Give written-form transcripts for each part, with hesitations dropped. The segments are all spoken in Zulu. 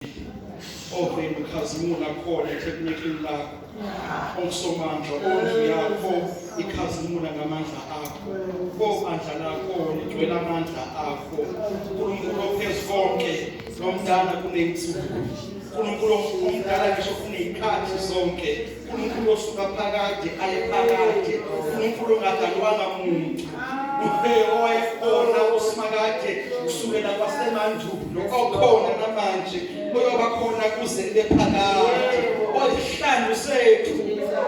ovela ukhazimula khona etheknikini lakho omsomandla ondlu yakho ikhazimula ngamandla akho obandla lakho ligcwele amandla akho uNkulunkulu ophezu konke nomdala kunensuku uNkulunkulu omdala ngisho kunezikhathi zonke uNkulunkulu osuka phakade aye phakade uNkulunkulu ongadalwanga muntu owayekhona usimakade kusukela kwasemandulo okhona namanje oyoba khona kuze kube phakade oyihlanu sethu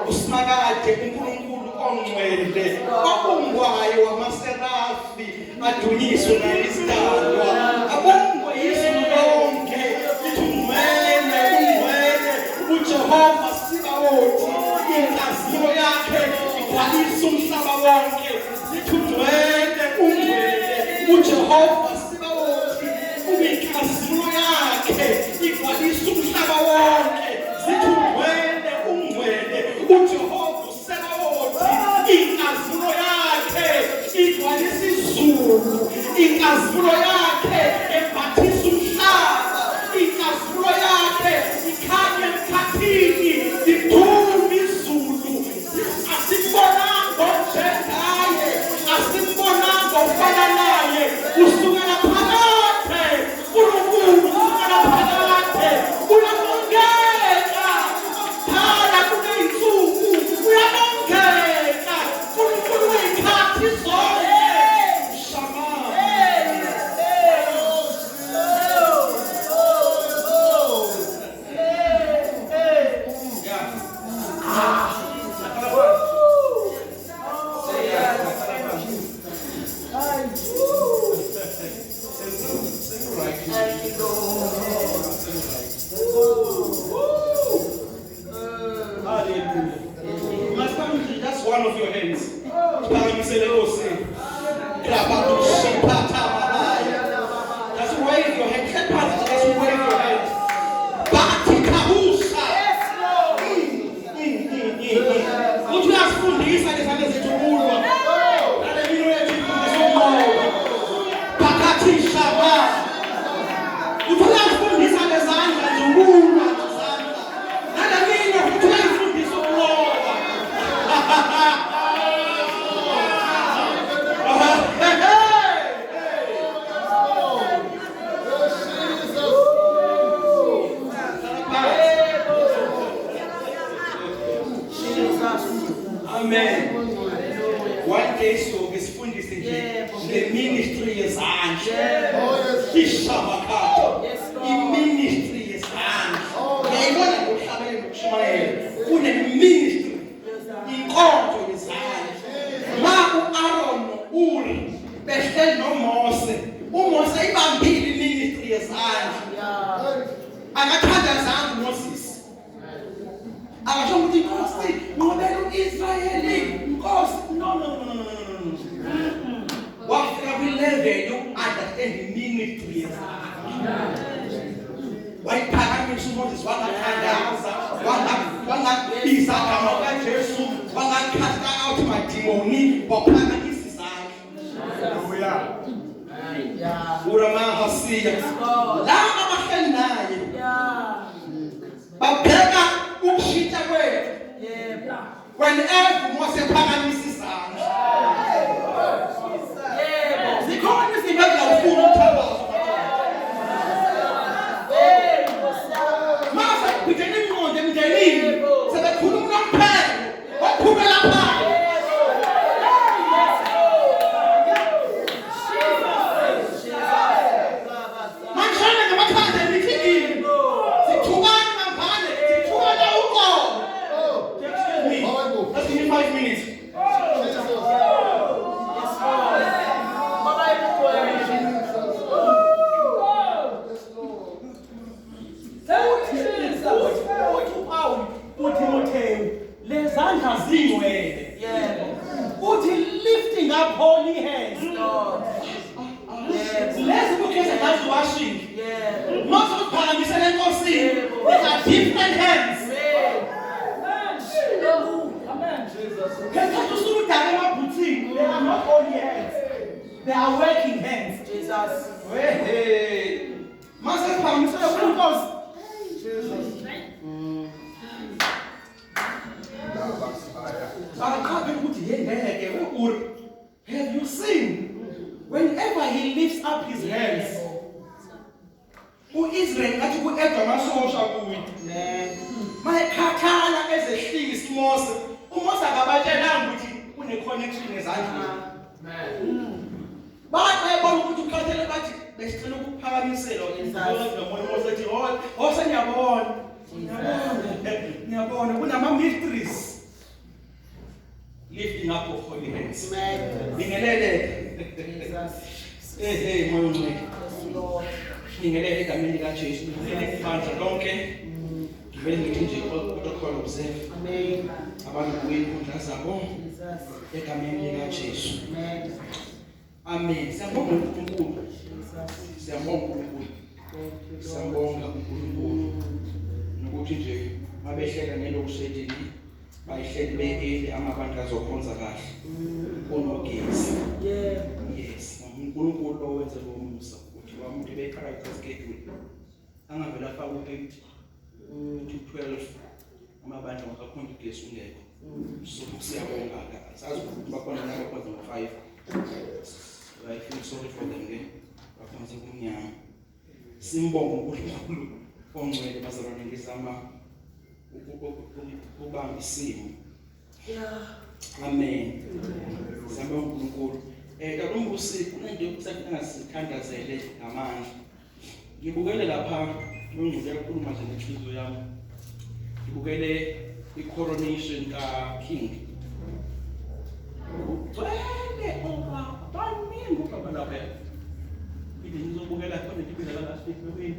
usimakade uNkulunkulu ongcwele obungwayo wamaserafi adunyiswe nayizidalwa abongwe izulu lonke ithumele ungcwele uJehova Sibawothi inkaziyo yakhe igcwalisa umhlaba wonke ithumele ungcwele uJehova Sibawothi inkaziyo yakhe igcwalisa umhlaba wonke ithumele ungcwele uJehova Sibawothi inkaziyo yakhe igcwalisa izulu inkaziyo yakhe ebhathisa umhlaba inkaziyo yakhe ikhanya emkhathini iphuma izulu asibonanga njengaye asibonanga ufana naye usukela phakade uNkulunkulu usukela phakade uyamongeka phana kuneyinsuku uyamongeka uNkulunkulu uyikhathi zonke one of your hands. Just wave your hand. Just wave your hand. Amen. One day so ngesifundise nje ngeministry yezandla. Ishabakatha. Iministry yezandla. Ngiyayibona ngokuhlabela nokushumayela. Kune ministry. Inkonzo yezandla. Ma uAaron noUri behleli noMose. uMose ibambile iministry yezandla. Akathandazanga uMoses. Akasho ukuthi inkosi ngobela uIsrayeli inkosi no wafika kwilevel you-understand iministry yezandla wayiphakamisa uMoses wangathandaza wangabiza igama likaJesu wangakhasta out madimoni waphakamisa izandla uramahasiya la abahleli naye babheka ukushintsha kwethu whenever Mose phakamisa izandla zikhona izinto ezingafuna ukuthabaza mase kugcina ingqondo emndenini sebekhuluma nomphelo waphumela phansi manjana ngamakhanda emithini sithubani mambane sithubana uqobo. Let's give you 5 minutes. Lezandla zingcwele. Uthi lifting up holy hands. Let's look at that washing. Most of Paramisa and Kosi, they have different hands. Amen. They are not holy hands. They are working hands. Jesus. Master Paramisa, ngathi ku-edwa amasosha kuye. Mayekhathala ezehlisa uMose. uMose akabatshelanga ukuthi kune-connection ezandleni. Bayabona ukuthi ukhathele bathi besicela ukuphakamisela uMose ethi hose ngiyabona kunama-mysteries. Lifting up of holy hands. Bingelele. Moyo ngcwele. Bingelele egameni likaJesu. Bingelele ibandla lonke. Ngivele ngithi nje protocol observe. Amen. Abantu kuy'inkundla zabo. Egameni likaJesu. Amen. Amen. Siyabonga uNkulunkulu. Siyabonga uNkulunkulu. Siyabonga uNkulunkulu. Nokuthi nje mabehlela nelokusedini bayihleli behle amabandla azokhonza kahle. Onogesi. Yes. uNkulunkulu lo wenza lo musa ukuthi umuntu be-character schedule angavela afaka u-8 to 12 amabandla akakhona ugesi ungekho. So siyabonga sazi ukuthi bakhona nabakhonza ngo-5. I feel sorry for them ke bakhonza kumnyama. Simbonga uNkulunkulu ongcwele bazalwane ngizama ukubamba isimo. Amen. Siyabonga uNkulunkulu. Kalumbusi kunento yokuthi angasithandazele ngamandla. Ngibukele lapha uNgcwele uyakhuluma nje nenhliziyo yami. Ngibukele i-coronation ka-King. Ugcwele baningi ubaba lapha. Ibe ngizobukela khona impilo last week nokwini.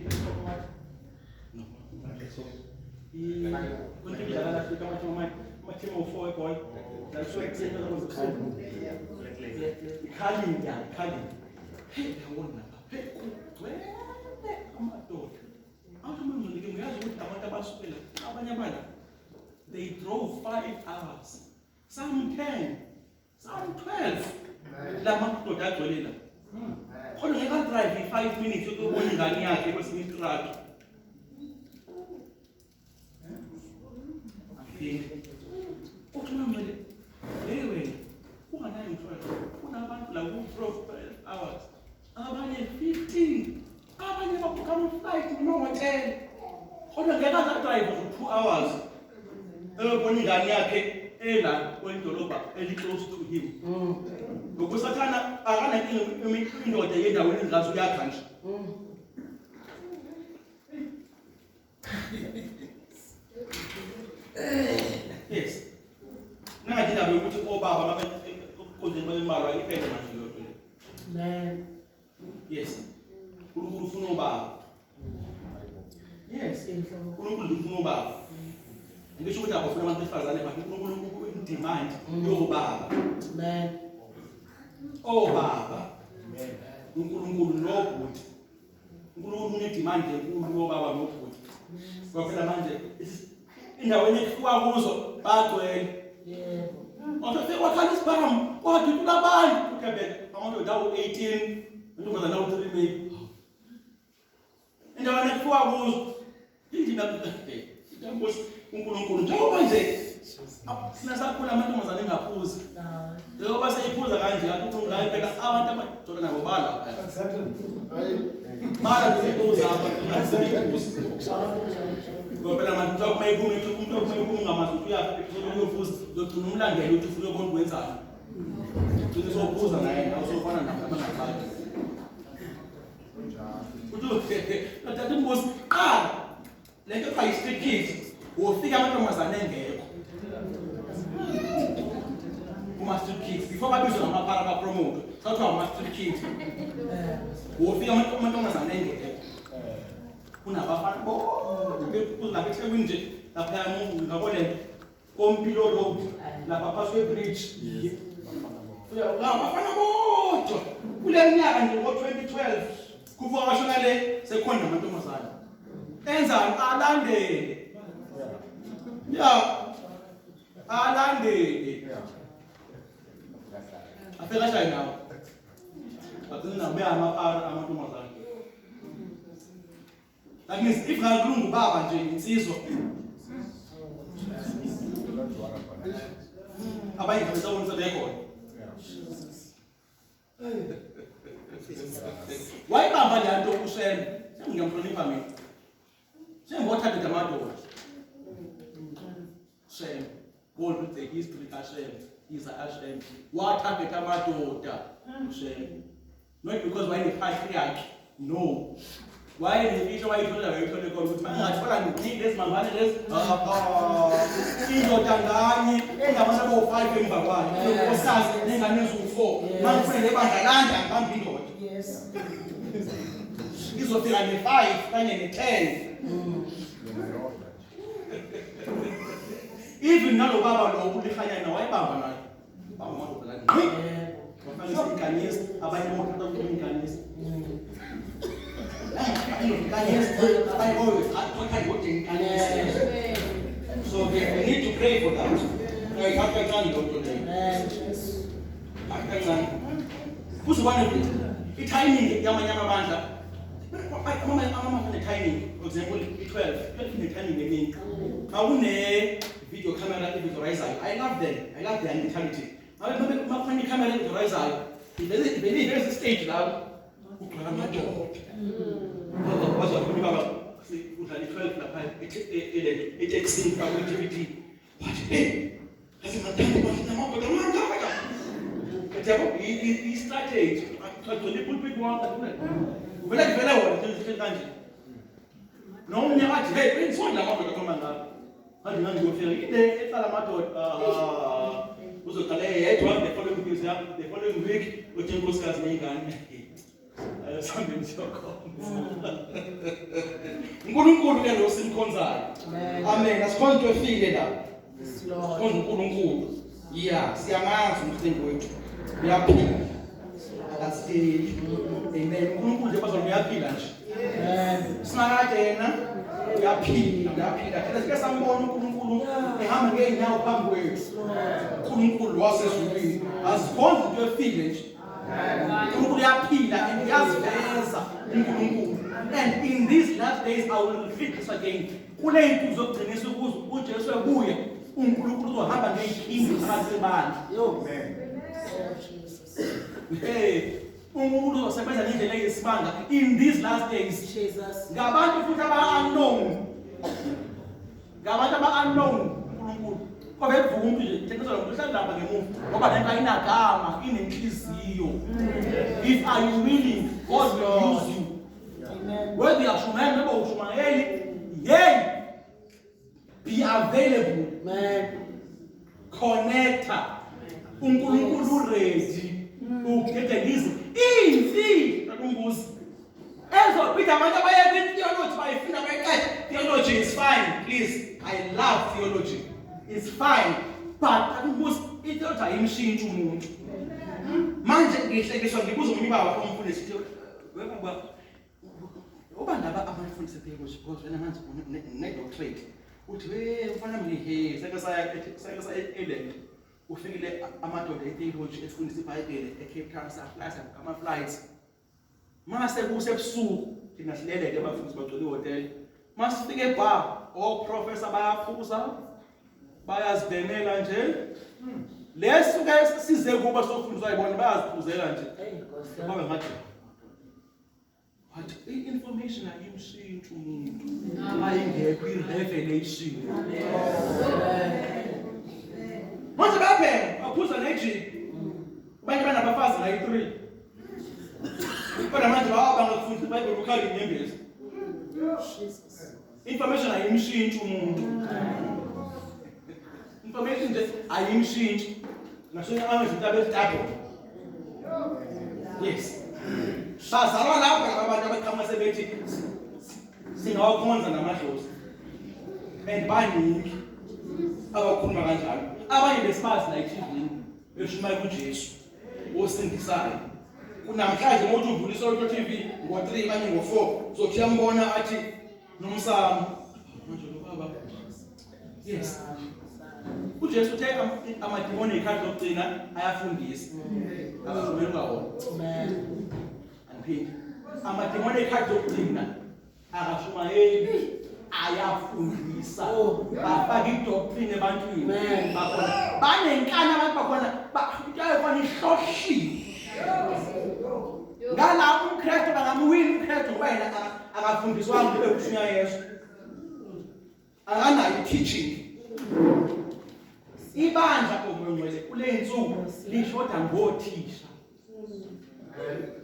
No. So kunti last week ama-team of 4 boy. That's why it's Khalid. Hey, ngiyabona lapha. Hey, ugcwele amadoda. Awumuntu ngeke ngiyazi ukuthi abantu abasukela abanye abantu they drove 5 hours. Some 10, some 12. La madoda agcwele la. Kodwa ngeke drive 5 minutes ukubona ingane yakhe kwesinye itrack. Uthumele lewe unganayo umthwalo kunabantu la ku-12 hours abanye 15 abanye babukhama flight nohotel kodwa ngeke adrive for 2 hours ebona ingane yakhe ela kwedolobha eli-close to him. Ngokusathana akanankinga indoda yendaweni engazi uyakha nje. Yes. Nangathi nabe ukuthi obaba babekhonzeni bemali wayiphele manje lo nto. Amen. Yes. uNkulunkulu ufuna obaba. Yes, uNkulunkulu ufuna obaba. Ngisho ukuthi abafuna abantu besifazane but uNkulunkulu indemand yobaba. Amen. Obaba. Amen. uNkulunkulu nobhuti. uNkulunkulu unedemand enkulu yobaba nobhuti. Ngoba manje indaweni ekufika kuzo bagcwele. Yebo. Manje wakhala isibhamu, kodwa kulabantu ukebele amadoda awu-18, intombazana awu-3 maybe. Indaweni ekufika kuzo indina intambosi uNkulunkulu njengoba nje sinasakhula amantombazana engaphuzi. Njengoba seyiphuza kanje uNkulunkulu ngayibheka abantu abadoda nabo bala. Mara ngiziphuza abantu ngoba la manje uzokuba umuntu ngamazi uyapha uyofuza uzogcina umlandela ukuthi ufuna ukubona kwenzani. Ugcina uzophuza naye awuzofana nabo abangaphathi. Uthatha imbuzi qala lento ekhayi street kids ufika amantombazane engekho. Kuma street kids before babizwa ngamapara ba promote kuthiwa ama street kids. Ufika amantombazane engekho. Kunabafana kulapha eThekwini nje lapha ngabona kompilo road lapha phansi kwebridge. Abafana bodwa kule minyaka nje ngo-2012 kuvakashona le sekhona amantombazane enzani alandele. Alandele afika shayi nawo agcina nabe amantombazane. That means if ngakulungu baba nje insizwa abanye besawonisa bekhona. Wayibamba le nto ushele ngiyamhlonipha mina target amadoda. Shame. Go with the history Hashem. He's a Hashem. What target amadoda? Shame. Not because why the patriarch. No. Why the Ephesians why you told them to go with man? I told you need this man, this. Indodangani, engamana bo 5 emva kwakhe. Usazi nenganezu 4. Manje ebandalanda ngambindoda. Yes. Izofika ne5 kanye ne10. Even nalo baba lo ulifanya na wayibamba naye. Baba manje la. Bafana ikanisa, abanye bonke ikanisa. So we need to pray for that. Who's one of it? The timing, Yamanyama Banda. The timing, for example, 12. The timing, they mean. I wouldn't video camera with the rise. I love them. I love their mentality. I remember my funny camera with the rise. There's a stage now. What's what we about? It takes in productivity. But hey, he started to put people on the we like fellow no me what hey it's one la mapo kama ngapa hadi nani go feel it fala mato uzo kale yetu the following week utengo scars nyingane something so uNkulunkulu ke lo simkhonzayo amen asikhonze tofile la sikhonza uNkulunkulu yeah siyamazi umhlengi wethu uyaphila akasiteli amen uNkulunkulu nje bazona uyaphila nje sinakade yena uyaphila thina sike sambona uNkulunkulu ehamba ngeenyawo phambi kwethu uNkulunkulu wasezulwini asikhonze tofile nje uNkulunkulu uyaphila and uyaziveza uNkulunkulu. And in these last days I will repeat this again. Kule intu zokugcinisa ukuze uJesu ebuye uNkulunkulu uzohamba ngeikhindi phakathi kwebandla. Amen. Hey, uNkulunkulu uzosebenza ngendlela yesimanga in these last days. Jesus. Ngabantu futhi aba-unknown. Ngabantu aba-unknown uNkulunkulu. Ngoba evumbi nje thekisela ngokuhlala ngemuva ngoba lento ayinagama inenhliziyo. If are you willing, God will use you. Whether you are Shuman or Shumaeli, yay! Be available, man. Connector. uNkulunkulu ready. Ukhethe ngizo. Imfi nakumbuzi. Ezopita abantu abaye kwi-theology bayifuna bayiqede. Theology is fine, please. I love theology. It's fine. But akumbuzi i-theology ayimshintsha umuntu. Manje ngihlekiswa ngibuza umuntu baba omfundisi sithi webaba ubandaba abafundisi theology because wena manje ne-doctorate uthi mfana mlihe sake saya eLand ufikile amadoda e-theology efundisa iBhayibheli eCape Town sahlasa ama-flights mase kusebusuku thina silele-ke abafundisi bagcwele ihotel mase sifike ebar oprofessor bayaphuza bayazibhenela nje lesuke size kuba sofundiswa yibona bayaziphuzela nje babe ngathi but information ayimshintsha umuntu ayingekho i-revelation manje baphela baphuza nejiki abanye banabafazi la 3 kodwa manje bangafundisa iBhayibheli ukhali inyembezi information ayimshintsha umuntu information nje ayimshintsha nasho amazinto abesithathu yes bazalwa lapha abantu abaqhamuka sebethi singawakhonza namadlozi and baningi abakhuluma kanjalo abanye besibazi la eTV beshumayela kuJesu osindisayo kunamhlanje ngokuthi uvula iSoweto TV ngo3 kanye ngo4 zothi yambona athi nomsamo manje lo baba yes uJesu uthe amadimoni ekhaya lokugcina ayafundisa akazomela ungawona amen and amadimoni ekhaya lokugcina akashumayeli ayafundisa bafaka idoctrine ebantwini bakhona banenkani abantu bakhona bayafana ihlohlile ngala umKristu bangamwini umKristu ngoba yena akafundiswa ukuthi bekushunya Yesu akanayo teaching. Ibandla omongcwele kule nsuku lishoda ngothisha.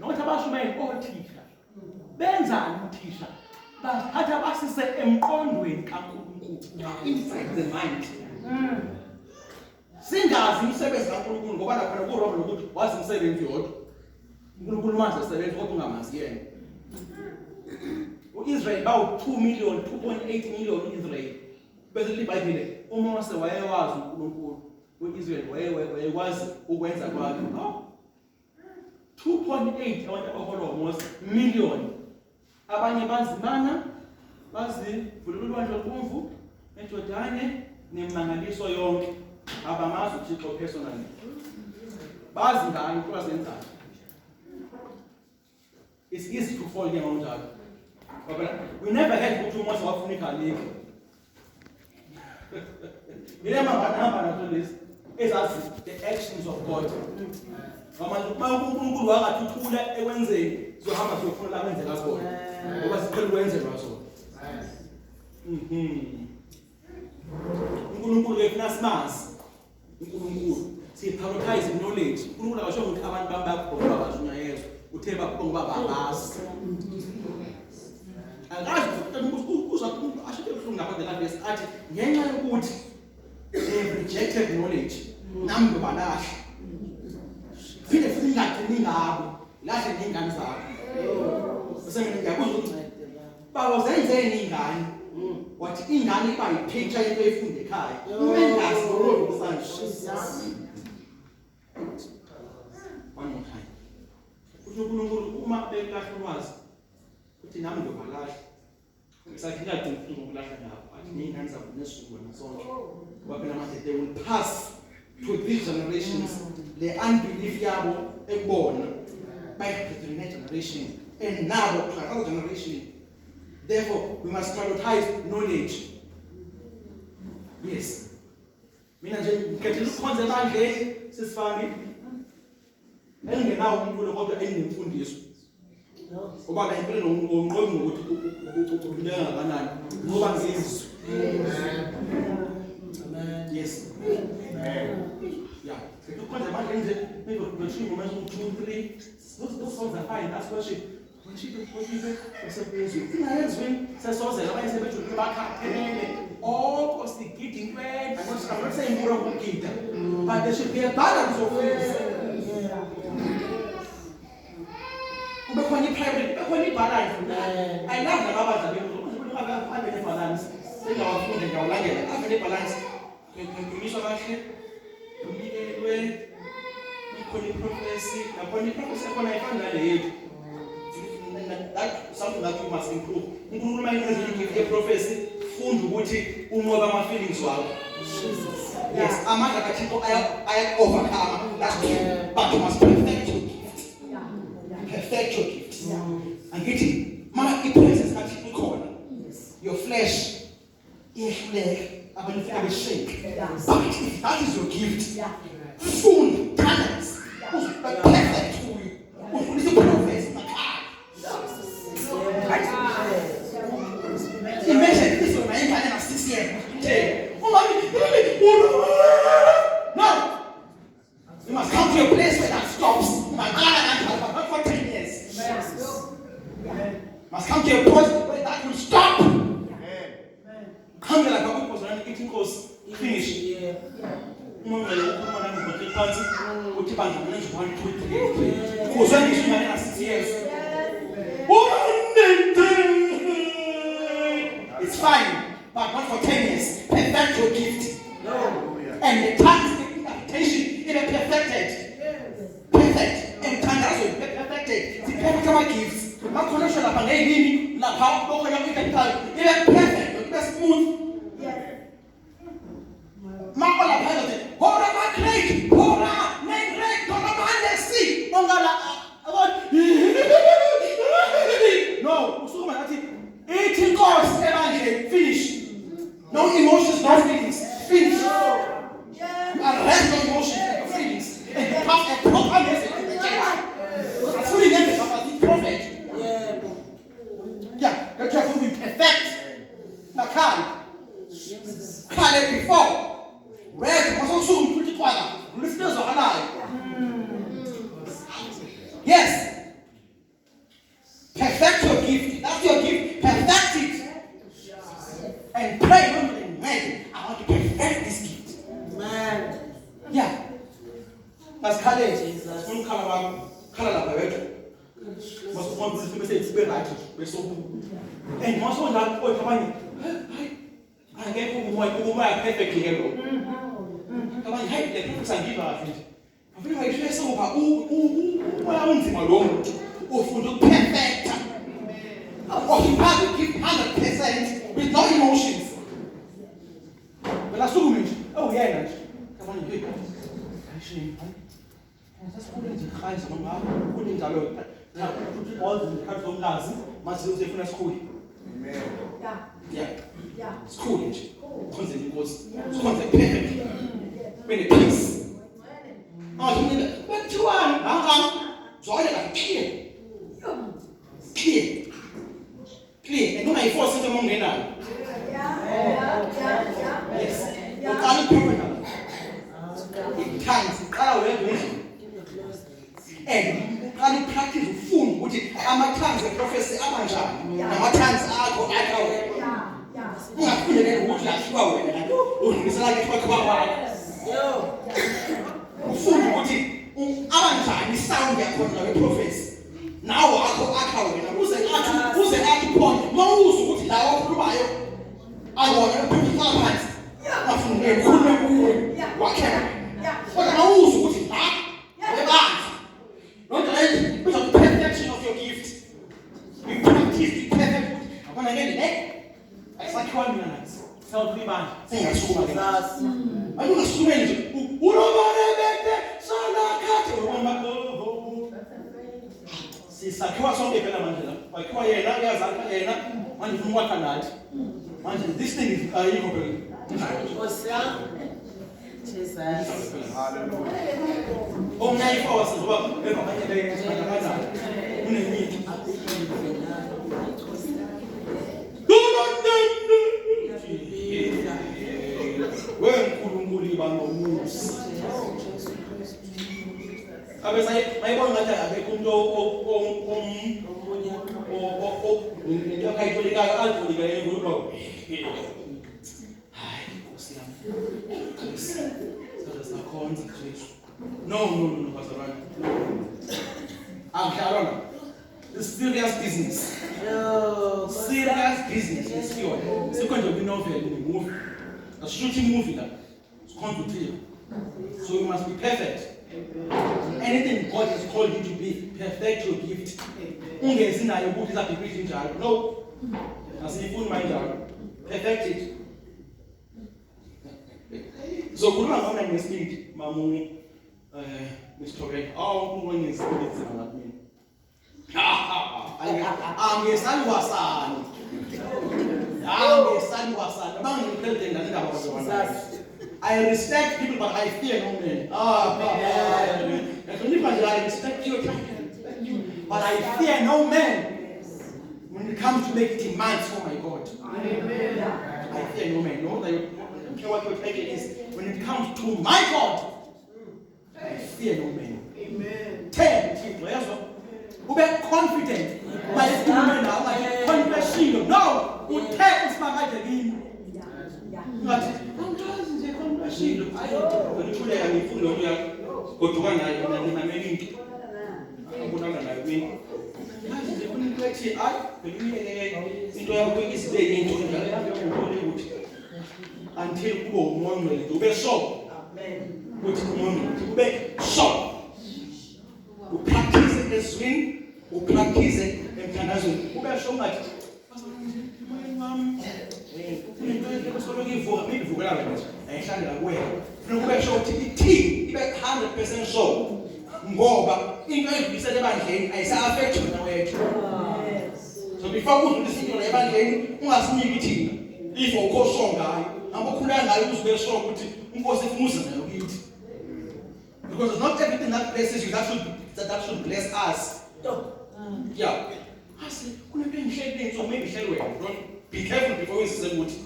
Nokuthi abashumayeli othisha benzani uthisha? Bathatha basise emqondweni kaNkulunkulu, inside the mind. Singazi umsebenzi kaNkulunkulu ngoba la khona kuRoma lokuthi wazi umsebenzi yodwa. uNkulunkulu manje esebenza kodwa ungamazi yena. uIsrael bawu 2 million, 2.8 million uIsrael. Bese liBhayibheli uMose wayewazi uNkulunkulu. uIsrael wayekwazi ukwenza kwakhe. 2.8 abantu abaholwa uMose million. Abanye bazimana, bazivulula ulwandle olubomvu, eJordani nemangaliso yonke. Abamazi uThixo personally. Bazi ngani kwazenzayo. It's easy to fall here on that. We never had ukuthi uMose wafuna igaliki. Remember the actions of God. uNkulunkulu wakathuthula ekwenzeni zohamba siyofuna la kwenzeka khona ngoba siphela ukwenzelwa sona. uNkulunkulu ke ufuna simazi. uNkulunkulu siprioritize knowledge. uNkulunkulu akasho ukuthi abantu bambakhoba bazunya Yesu uthe bakho ngoba babazi. Akazi ukuthi uzwa umuntu ashike ubuhlungu ngapha la bese athi ngenxa yokuthi rejected knowledge nami ngobalahla. Phinde futhi ngagcini ngabo lahle ngengane zakho. Bese mina ngiyakuzwa ukuthi baba uzenzeni ingane? Wathi ingane iba yipicture yento efunde ekhaya. Umengazi ngololo kusanje. One more time. Uthi uNkulunkulu uma belahla ulwazi uthi nami ngobalahla. Ngisathi ngiyadinga ukulahla ngapha. Athi ngingane zabo nesizwe nasonke. Ngoba phela manje they will pass to these generations the unbelief yabo ekubona by the next generation and now to another generation. Therefore we must prioritize knowledge. Yes. Mina nje ngikhethe ukukhonza ebandleni sisifani engenawo umuntu kodwa enemfundiso. Ngoba la impilo ngomqondo ukuthi ucubuleka kanani ngoba ngizizwe. Amen. Yes. Amen. Yeah. You can't imagine maybe between moments 2, 3. Those songs are fine. That's worship. Worship is worship. Thing I when says songs that I say to back all because the getting red. I'm not saying you're a kid, but there should be a balance of things. When you balance, I love the balance. Think our food and our language. I feel balance. Prophecy, that's something that you must improve. Give a prophecy, feelings. Yes, Amandla, I overcome. That's true. But you must perfect your gift. Perfect your gift. And get it. Mama, it presses at corner. Your flesh, I shake. But if that is your gift, soon talents, perfect to you. Who's the prophet? Imagine this was my incarnate of 6 years. No! You must come to a place where that stops. My God, I for 10 years. Must come to a point where that will stop. Come to like a book was running 18 course. Finish. It's fine, but not for 10 years. Perfect your gift. And the task, the interpretation, it is perfected. Perfect. And time also perfected. The perfect gifts. My connection of an enemy, like how we can tell. It is perfect. It's smooth. Makola penalty. Hold on, my crate. Hold on, name crate. Don't mind the sea. No, so much. 18 course, evangelism, finish. No emotions, no feelings. Finish. Arrest no emotions, no feelings. And become a proper message to the church. Fully naked, a prophet. Yeah, the church will be perfect. Nakai. and pray when man, I want to perfect this gift. Man. Yeah. That's college. That's one color like must want to say it's very right. We're so and most of that point I get my perfectly hello. Come on, hey, the people can give us. I feel like you're so perfect. Or he had to give 100% with no emotions. But that's too much. Oh, yeah, come on, you actually, that's good in the highs of my good in the Lord. Now, put all the cards on Lwazi, must do the school. Yeah. School. Because it's perfect. When it peace. Oh, but you are, so I got clear. Clear. And when I force it among them now. Yes. You can't do it. It can't. And you can't practice food, which is Amatan's the prophecy Amandla. Amatan's are sound their prophets. Now who's the actual point? Most would allow I want to put it on hands. But I also would not the perfection of your gift. You practice the perfect. When I get it, it's like 1 minute. Tell me, man. Sing a school. I don't know this thing is incomplete. Oh, 9 hours as well. No, Pastor Ryan. I'm It's serious business. Serious business. It's pure. It's going to be novel in the movie. A shooting movie that is going to tell. So you must be perfect. Anything God has called you to be, perfect your gift. No. As if you mind perfect it. So good one on my speed, Mamu, Mr. Red. Oh, one is me. I'm a son was son. I respect people, but I fear no men. I respect you, but I fear no men. When it comes to make demands for my God, I fear no man. No, I don't care what your title is. When it comes to my God, I fear no man. Amen. 10 people, yes, sir. Who be confident? My woman now, my confident. No, who tells my mind again? Not. I'm just a confident. I don't. When you put a full of your go to one night and I'm making. I'm going to like me. Until you go one way, you be so. You be so. You practice it as win, you practice it and can as win. You be so much. You be 100% so. Ngoba into edlulisa ebandleni ayisa-affect wena wethu. So before udlulisa into ebandleni ungasiniki thina if ukhohlwa ngayo abakhulula ngayo uzube sure ukuthi inkosi ifumuza nayo kithi. Because not everything that blesses you that should bless us. Yeah. Asi kunento engihleleni so maybe hleli wena. Don't be careful before you say ukuthi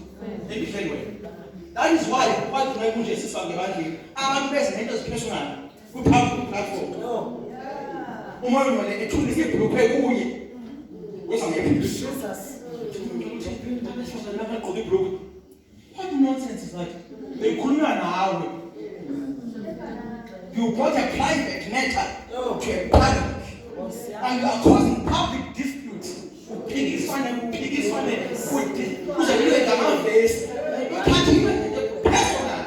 maybe hleli wena. That is why kwathi na kunje sifake ebandleni abantu bese nento ezipersonal. Good platform. No. Umoya manje ethulisa ibhlokwe kuye. Wesa ngeke. Jesus. What nonsense is that? They couldn't now. You brought a private matter to a public, and you are causing public disputes. Piggy's one and Piggy's one and put it. Who's a little face? You can't even personal.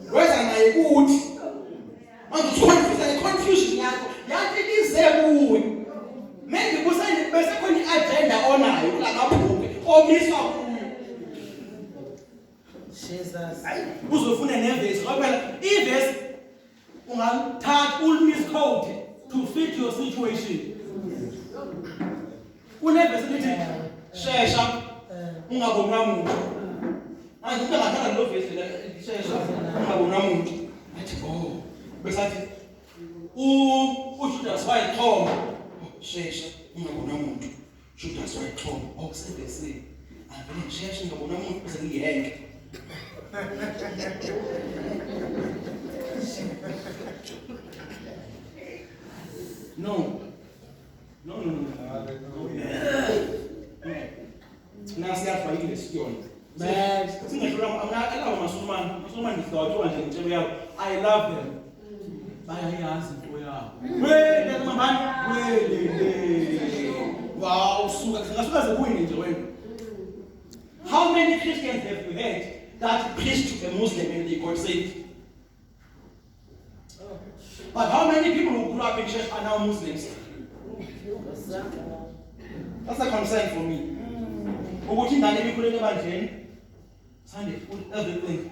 Where's an I would? And to confusion, Yaki is there. Many people say the second agenda on I like a book or miss out. Jesus. Who's the phone and Eves? Eves, tag all misquote to fit your situation. Whenever share shop, Ungabonamu. I think I love it. Share shop, Ungabonamu. Oh, but who should have why Tom? Share shop, Ungabonamu. Should have why Tom. Oh, say they say. I'm very sharing Ungabonamu because he hang. No. Now see how far you get stoned. Man, I love them. Wow, how many Christians have you heard that preached to a Muslim and they got saved? But how many people who grew up in church are now Muslims? That's a concern for me. Sunday food, everything.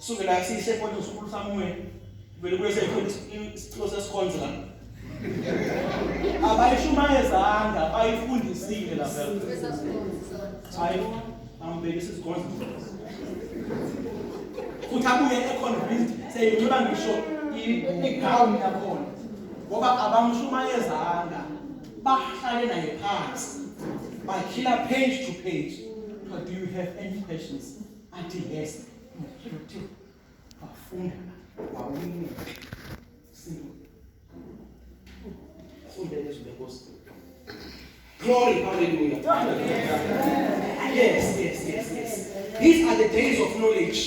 So when I see shepherd in school somewhere, when we say it's closest counselor. I'm very this is conference. Kutabuye convinced say you don't be sure igawuni yakhona ngoba abamshumayezanga bahlale naye phansi bakhila page to page. But do you have any questions? Until yes. Bafunda bawini simple. Glory, hallelujah. Yes. These are the days of knowledge.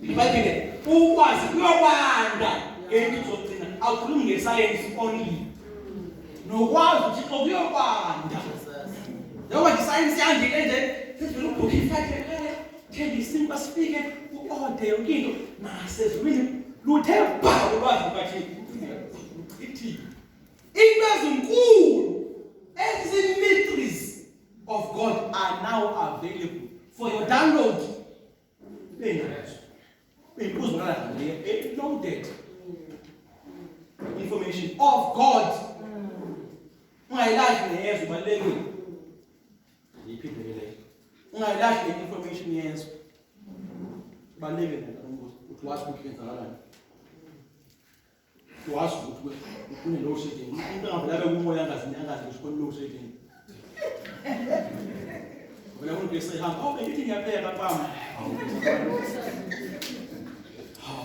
The Bible, who was your wonder? I'll put in science only. No one of your wonder. No one science and the end. Look, if I can be simple speaking, who are they? Now says, really, Luther, it wasn't cool. As the mysteries of God are now available for your download. Loaded information of God. My life in the air, my leg. My life in information, yes. But living it was cooking the land. To ask you to no shaking. You don't have a woman as young as you no shaking. When I want to say, how anything I pay about Pam? How?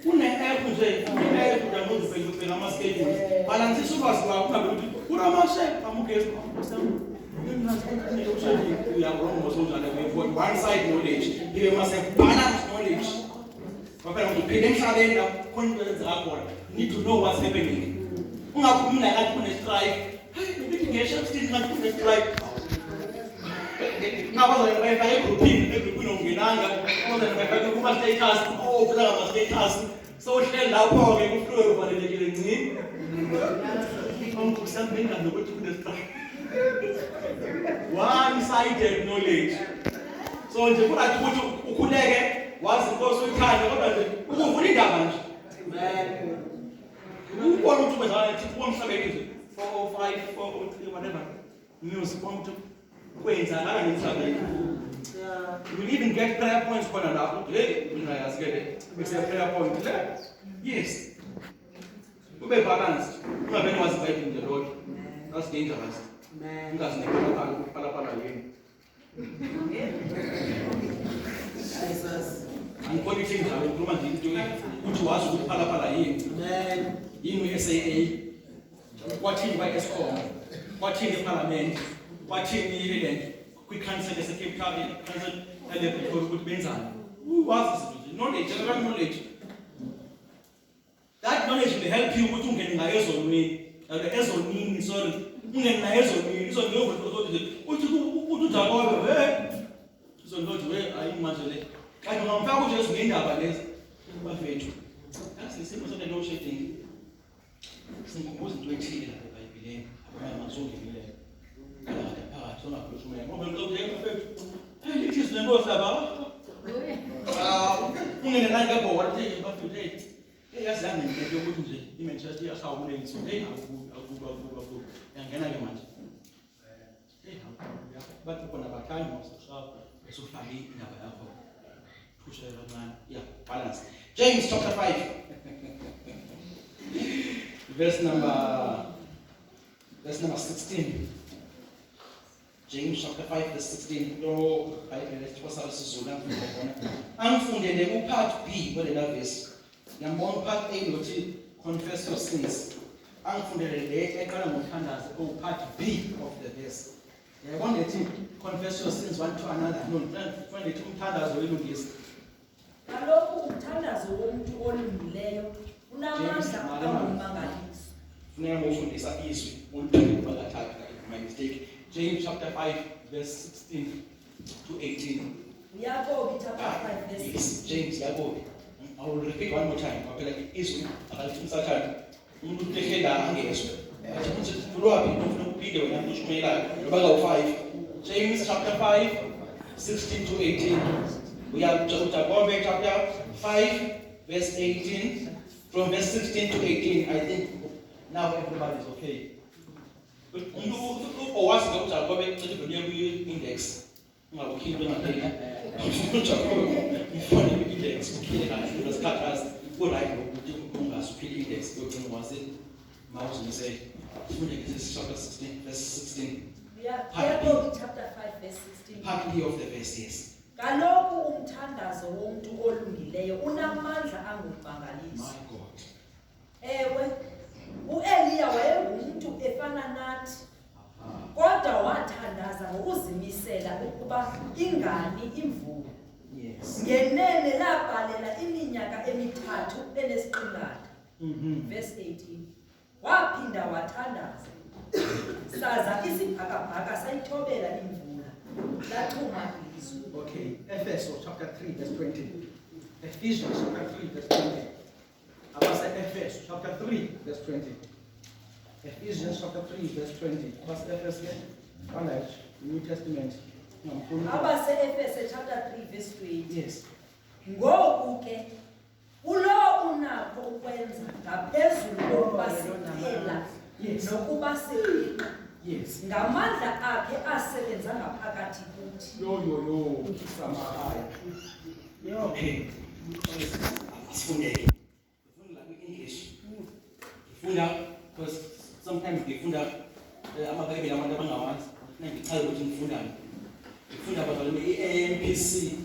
Who never say, I'm going to pay you for a masking. Balance is was who am I saying? I'm okay. We are almost on one side knowledge. You must have balanced knowledge. Need to know what's happening. One-sided knowledge. So the put was supposed to tell you who want to 4 or 5, 4 or 3, whatever. News want to wait and you will even get prayer points for another. It's a prayer point. Yes. We be balanced. Nobody was fighting the Lord. That's dangerous. Man. That's not Jesus. And politics are implemented to it, which was with Palapala in SAA, watching by ESCOM, watching the Parliament, watching the kwi-council yaseCape Town, council eLepitori ukuthi benzani. Wazi izinto, knowledge, general knowledge. That knowledge will help you ukuthi ungene ngayo ezonini, sorry. Ungene ngayo ezonini, izonini uthi uJakobe, izonini ayimanje le. Kanti ungamfaka nje ezingendaba lezi bafethu. Asisimo sonke lo shedding. Singikhumbuza into ethile lapha eBhayibhelini, abamazongenile. Phakathi songakhuluma umoya. Ngoba ngicela bafethu. Lithi izinto lapha. Ungene la ngebo wathi bafethu. Yazi ngeke ukuthi nje iManchester yasawule ngithi akuba yangena ke manje. Bathi khona bakhanya ngokushawa esofaki indaba yakho. Yeah, balance. James chapter 5. verse number 16. James chapter 5 verse 16. Lo Bible lesithosa isizulu ngifuna angifundele upart B kwelela verse. Ngiyambona part A lokuthi confess your sins. Angifundele le eqala ngokuthandaza upart B of the verse. Yabona lethi confess your sins one to another. No, kufanele lethi umthandazo welungisa. Kaloku umthandazo womuntu olungileyo unamandla angumangalisi. Funeka ngofundisa izwi olungileyo bakathatha my mistake. James chapter 5 verse 16 to 18. Yakobi chapter 5 verse 16. Yes, James Yakobi. I will repeat one more time. Phela izwi akalithi Satan. Umuntu uthehela angezwe. Athi kulwapi ufuna ukuphinde wena ushumayelayo ngoba ka5. James chapter 5 16 to 18. We have Jacob chapter 5 verse 18. From verse 16 to 18, I think now everybody is okay. Or what's the Jacob index? No, keep them at Jacob index. It was cut as good. I was index. Was it? Mouse and say, chapter 16, verse 16. Yeah, chapter 5 verse 16. Part B of the verse, yes. Kaloku umthandazo womuntu olungileyo unamandla angumangalisi. My God. Ewe, uEliya wayengumuntu efana nathi. Kodwa wathandaza ngokuzimisela ukuba ingani imvula. Yes. Ngenene labhalela iminyaka emithathu enesiqingatha. Verse 18. Waphinda wathandaza. Saza isibhakabhaka sayithobela imvula. Lathuma ilizwi. Okay, Ephesians chapter 3 verse 20. Ephesians chapter 3 verse 20. I said Ephesians chapter 3 verse 20. Ephesians chapter 3 verse 20. What's Ephesians? Alright, New Testament. Abase Ephesians chapter 3 verse 20. Yes. Ngoku ke ulo unakho ukwenza ngaphezulu kokuba siphela nokuba siphila. Yes. Ngamandla akhe asebenza ngaphakathi kuthi. Yo. Samahaya. Okay. Sifundeke. Sifunda like English. Sifunda because sometimes ngifunda amabhayibheli abantu abangawazi. Ngichaza ukuthi ngifundani. Ngifunda about AMPC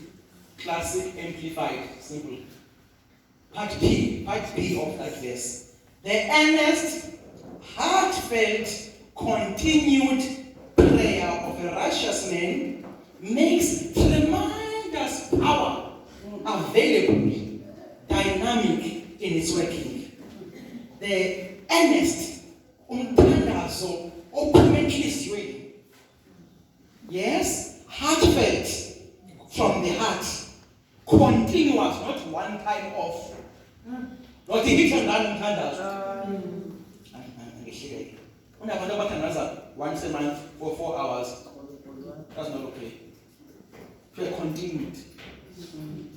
Classic Amplified Simple. Part B of that verse. The earnest, heartfelt, continued prayer of a righteous man makes tremendous power available, dynamic in its working. The earnest, umthandazo ophumeliswe. Yes, heartfelt from the heart, continuous, not one time off. Not the hit and run umthandazo. Unabantu abathandaza once a month for 4 hours. That's not okay. Prayer continued.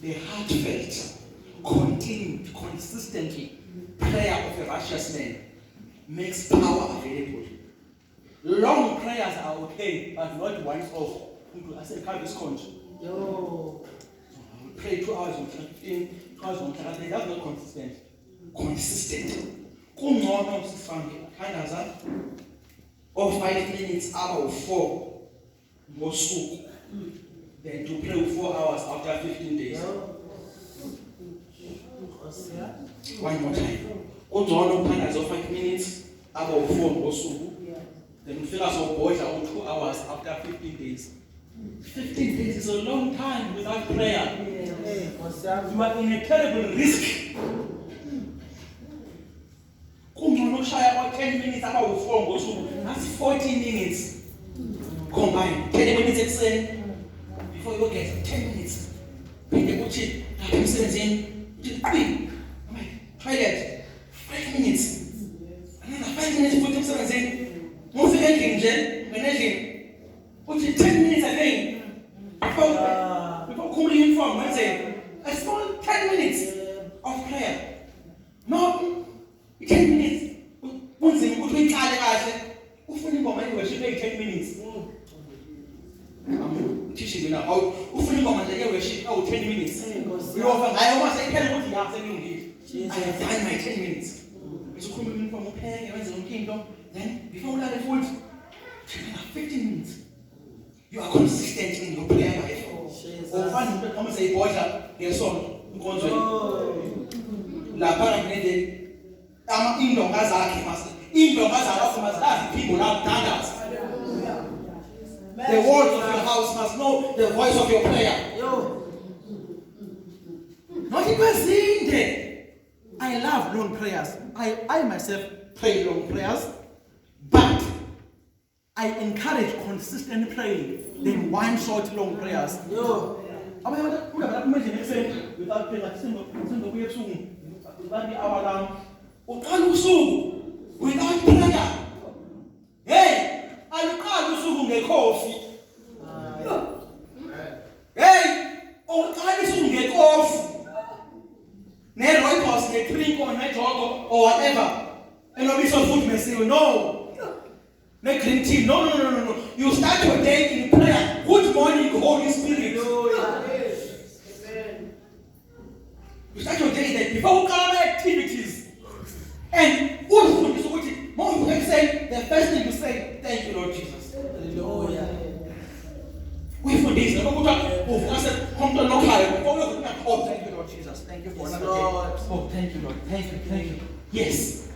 The heartfelt, continued, consistently prayer of a righteous man makes power available. Long prayers are okay, but not once off. I said, "Can't this country?" Yo. Pray 2 hours on 15, 2 hours on 30. That's not consistent. Consistent. Kungcono sifange thandaza of 5 minutes out of 4 ngosuku than to pray 4 hours after 15 days. One more time. Kungcono thandaza of 5 minutes out of 4 ngosuku than ufika sobhodla 2 hours after 15 days. 15 days is a long time without prayer. You are in a terrible risk. Shaya 10 minutes about 4 that's 14 minutes combined. 10 minutes extend before you get 10 minutes. When they put it, I'm saying, try that. 5 minutes. Another 5 minutes, put them in. Move the engine, put it 10 minutes again. Before coming in from Wednesday, a small 10 minutes of prayer. No, 10 minutes. Once you put me worship 10 minutes. I'm teaching you now how worship 10 minutes. I almost say, tell what you have to I have done my 10 minutes. So come in from prayer, kingdom. Then before we have food, 15 minutes. You are consistent in your prayer life. Or one come and say, boy, your son, La Paragnede, I'm in the Hazaki master. In the Hazaki must have people have standards. The words of your house must know the voice of your prayer. Not even seeing there. I love long prayers. I myself pray long prayers, but I encourage consistent praying than one short long prayers. Without prayer. Hey, I coffee. Hey, drink or whatever. And I'll be so food messy. No. Make green tea. No. You start your day in prayer. Good morning, Holy Spirit. You start your day there before all activities. And what is more you say, the first thing you say, thank you, Lord Jesus. Hallelujah. Wait for this. I said, come to local. Oh, thank you, Lord Jesus. Thank you for another day. Oh, thank you, Lord. Thank you. Yes.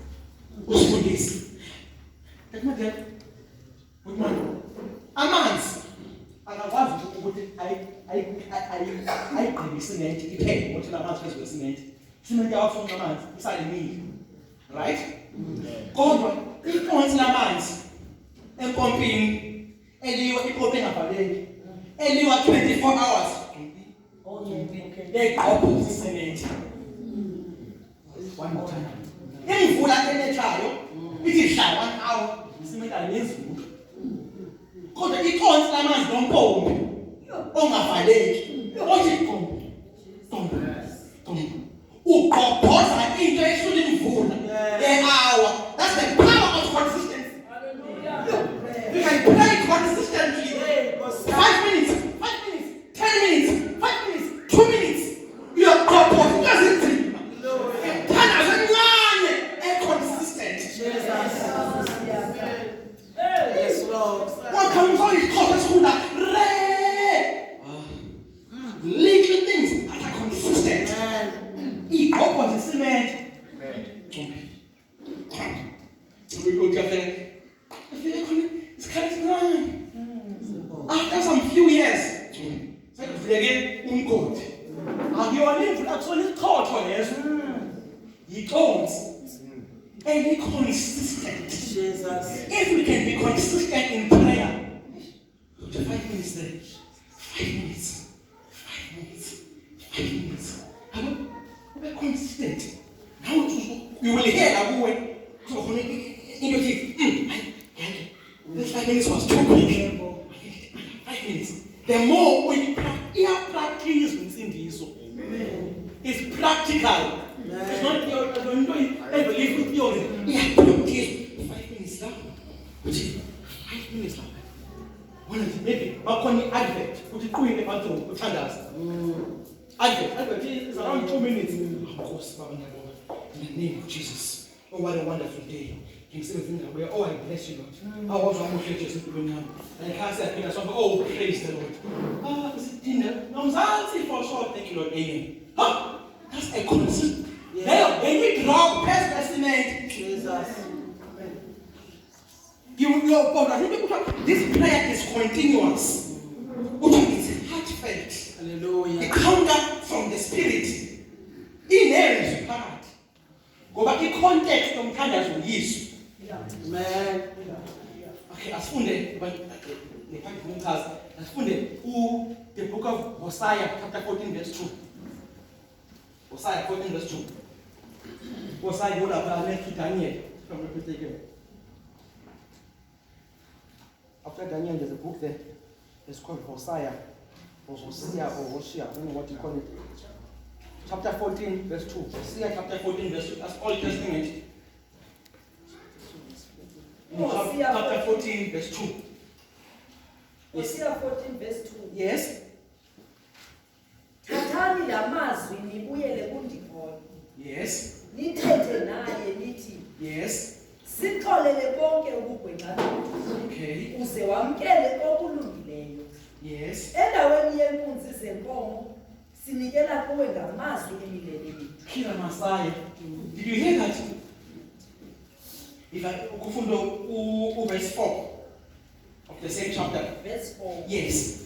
What's for this? Take my dad. Good morning. Amandla. And I was I cement. He paid what Amandla was cement. Cement out from Amandla. Beside me. Right? God, if once Amandla and pumping, and you are open up a day. And you are 24 hours. Okay. They couple cement. One more time. Then you any child, it is 1 hour. Cement against you. Because the icons lamans don't go. Oh, my leg. What is it come? Oh, God, pause and interest shouldn't vote. An hour. That's the power of consistency. You can pray consistently. 5 minutes, 10 minutes, 5 minutes, 2 minutes. You are coupled. Doesn't it? Consistent. Yes, Lord. What comes on is called little things that are consistent. Eat up on the cement. We go to it's kind of wrong. After some few years, again, and you are living actually taught on yes. He told and be consistent. Jesus. If we can be consistent in prayer, 5 minutes there. 5 minutes. 5 minutes. 5 minutes. We're consistent. Now you will hear that way. So in your teeth. This 5 minutes was too quick. 5 minutes. The more we practice within this, it's practical. It's not your I believe with your 5 minutes now. 5 minutes now. Maybe Makoni Advent, put it in the bathroom with others. Advent is around 2 minutes. Of course, in the name of Jesus. Oh, what a wonderful day. Oh, I bless you, Lord. I was almost just doing now. And I can't say, oh, praise the Lord. Is it dinner? No, I'm for sure. Thank you, Lord. Amen. That's a consistent. Yeah. When we draw past estimate, Jesus. This prayer is continuous. It's heartfelt. Hallelujah. It comes from the spirit. Inherent part. Ngoba i-context yomthandazo yiso. Amen. Okay, asifunde nephambi komchazi. Asifunde the book of Hosea chapter 14 verse 2. Hosea 14 verse 2. Hosea yolapha next to Daniel. If I'm not mistaken. After Daniel, there's a book there. It's called Hosea, or Hosea, or Hosea. I don't know what you call it. Chapter 14, verse 2. Hosea chapter 14, verse 2. That's Old Testament. Chapter 14, verse 2. Hosea 14 verse 2. Yes. Thathani la mazwi nibuyele kundikhona. Yes. Nithethe naye nithi. Yes. Sixolele konke ukugwenxa. Okay. Uze wamkele okulungileyo. Yes. Endaweni yenkunzi zenkomo sinikela kuwe ngamazwi emileleni. Kila Messiah. Did you hear that? If I kufunda verse 4 of the same chapter. Verse 4. Yes.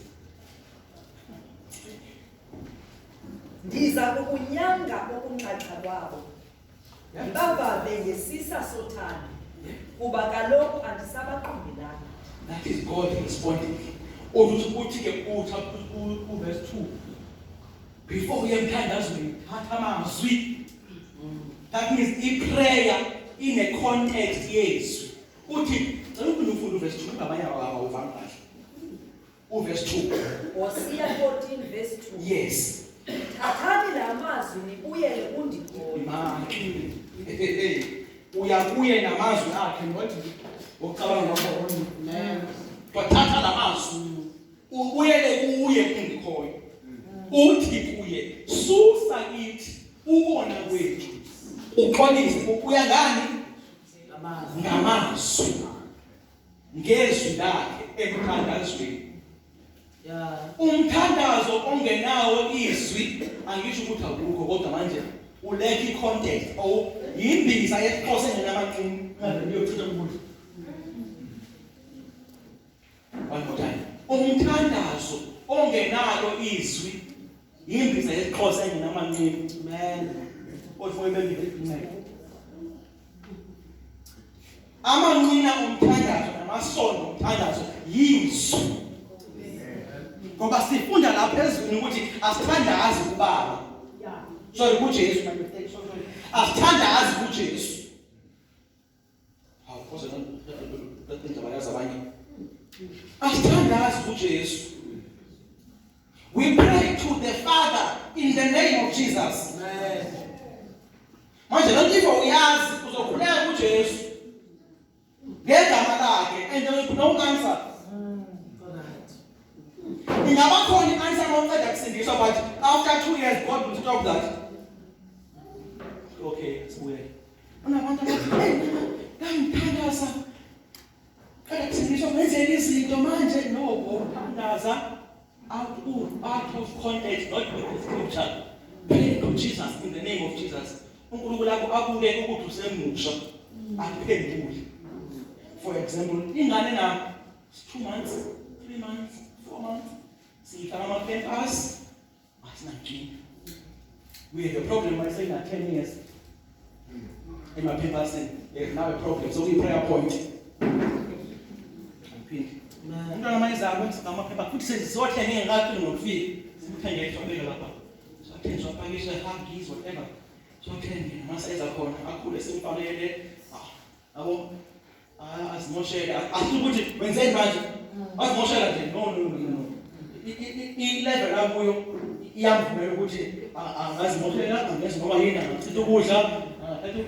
Ndiza kukunyanga okunxaxa kwabo. Ndibavave ngesisa sothando. Kuba kaloku andisabaqongelanga. That is God responding. Uthi ke verse 2. Before we emthandazweni thatha amazwi. That means i-prayer in a context yezwi. Uthi cela ufunda verse 2 ngabanye abawuvanga kahle. Verse 2. Hosea 14 verse 2. Yes. Thathani la mazwi nibuyele kundikhona. Imagine. Uyakuye namazwi akhe not ucabanga ngakho. Amen. Wathatha lamazwi ubuyele kuye kungikhoyo. Uthi kuye susa kithi ukona kwethu. Uxolise ubuya ngani? Ngamazwi. Ngezwi lakhe emthandazweni. Yeah. Umthandazo ongenawo izwi angisho ukuthi akukho kodwa manje uleki context or yimbiza yesiXhosa engenamaqini ngabe niyochitha ukuthi. One more time. Umthandazo ongenalo izwi yimbiza yesiXhosa engenamaqini. Amen. Ofoye bengibhekile. Amanqina omthandazo namasondo omthandazo yizwi. Ngoba sifunda lapha ezweni ukuthi asithandazi kuBaba. Sorry kuJesu my mistake. Sorry. Asithandazi kuJesu. Hawu phose indaba yazi abanye. Asithandazi kuJesu. We pray to the Father in the name of Jesus. Amen. Manje lonto uyazi uzokhuleka kuJesu. Ngegama lakhe and there will be no answer. Ingabakhona i-answer mawuceda kusindiswa but after 2 years God will stop that. Okay, sibuye. Unabantu abathi, ngithandaza. Kada kusindiswa ngenzeni izinto manje no ukuthandaza out of context, not with the scripture. Pray to Jesus in the name of Jesus. uNkulunkulu akho abuke ukuthi usemusha akuphendule. For example, ingane na 2 months, 3 months, 4 months. Siyifaka ama-pampers, asinankinga. We have a problem by saying that 10 years. In my pampers, there's now a problem. So we prayer point. Umntwana mayizalwe ngamaphepha futhi sezizothe ngengakathi ngokufika. Sikuthenge ithobeka lapha. So athenjwa pakisha huggies whatever. So athenge amasize akhona akhule simfakele. Abo azimoshela. Asikuthi wenzeni manje? Azimoshela nje. No. I-level lakuyo iyamvumela ukuthi angazimoshela angezi ngoba yini angachitha ukudla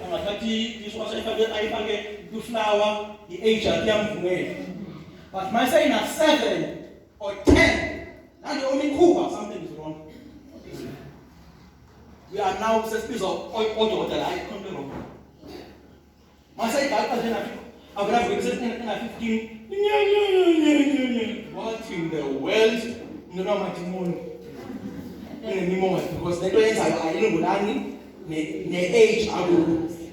angathathi iswasha ayifake iflower i-age yakuyamvumela. But my saying at 7 or 10, now the only cool, something is wrong. We are now suspicious of all the I can't be wrong. My saying that I would have existed in a 15. What in the world? No, my demon. Anymore because the parents are learning the age.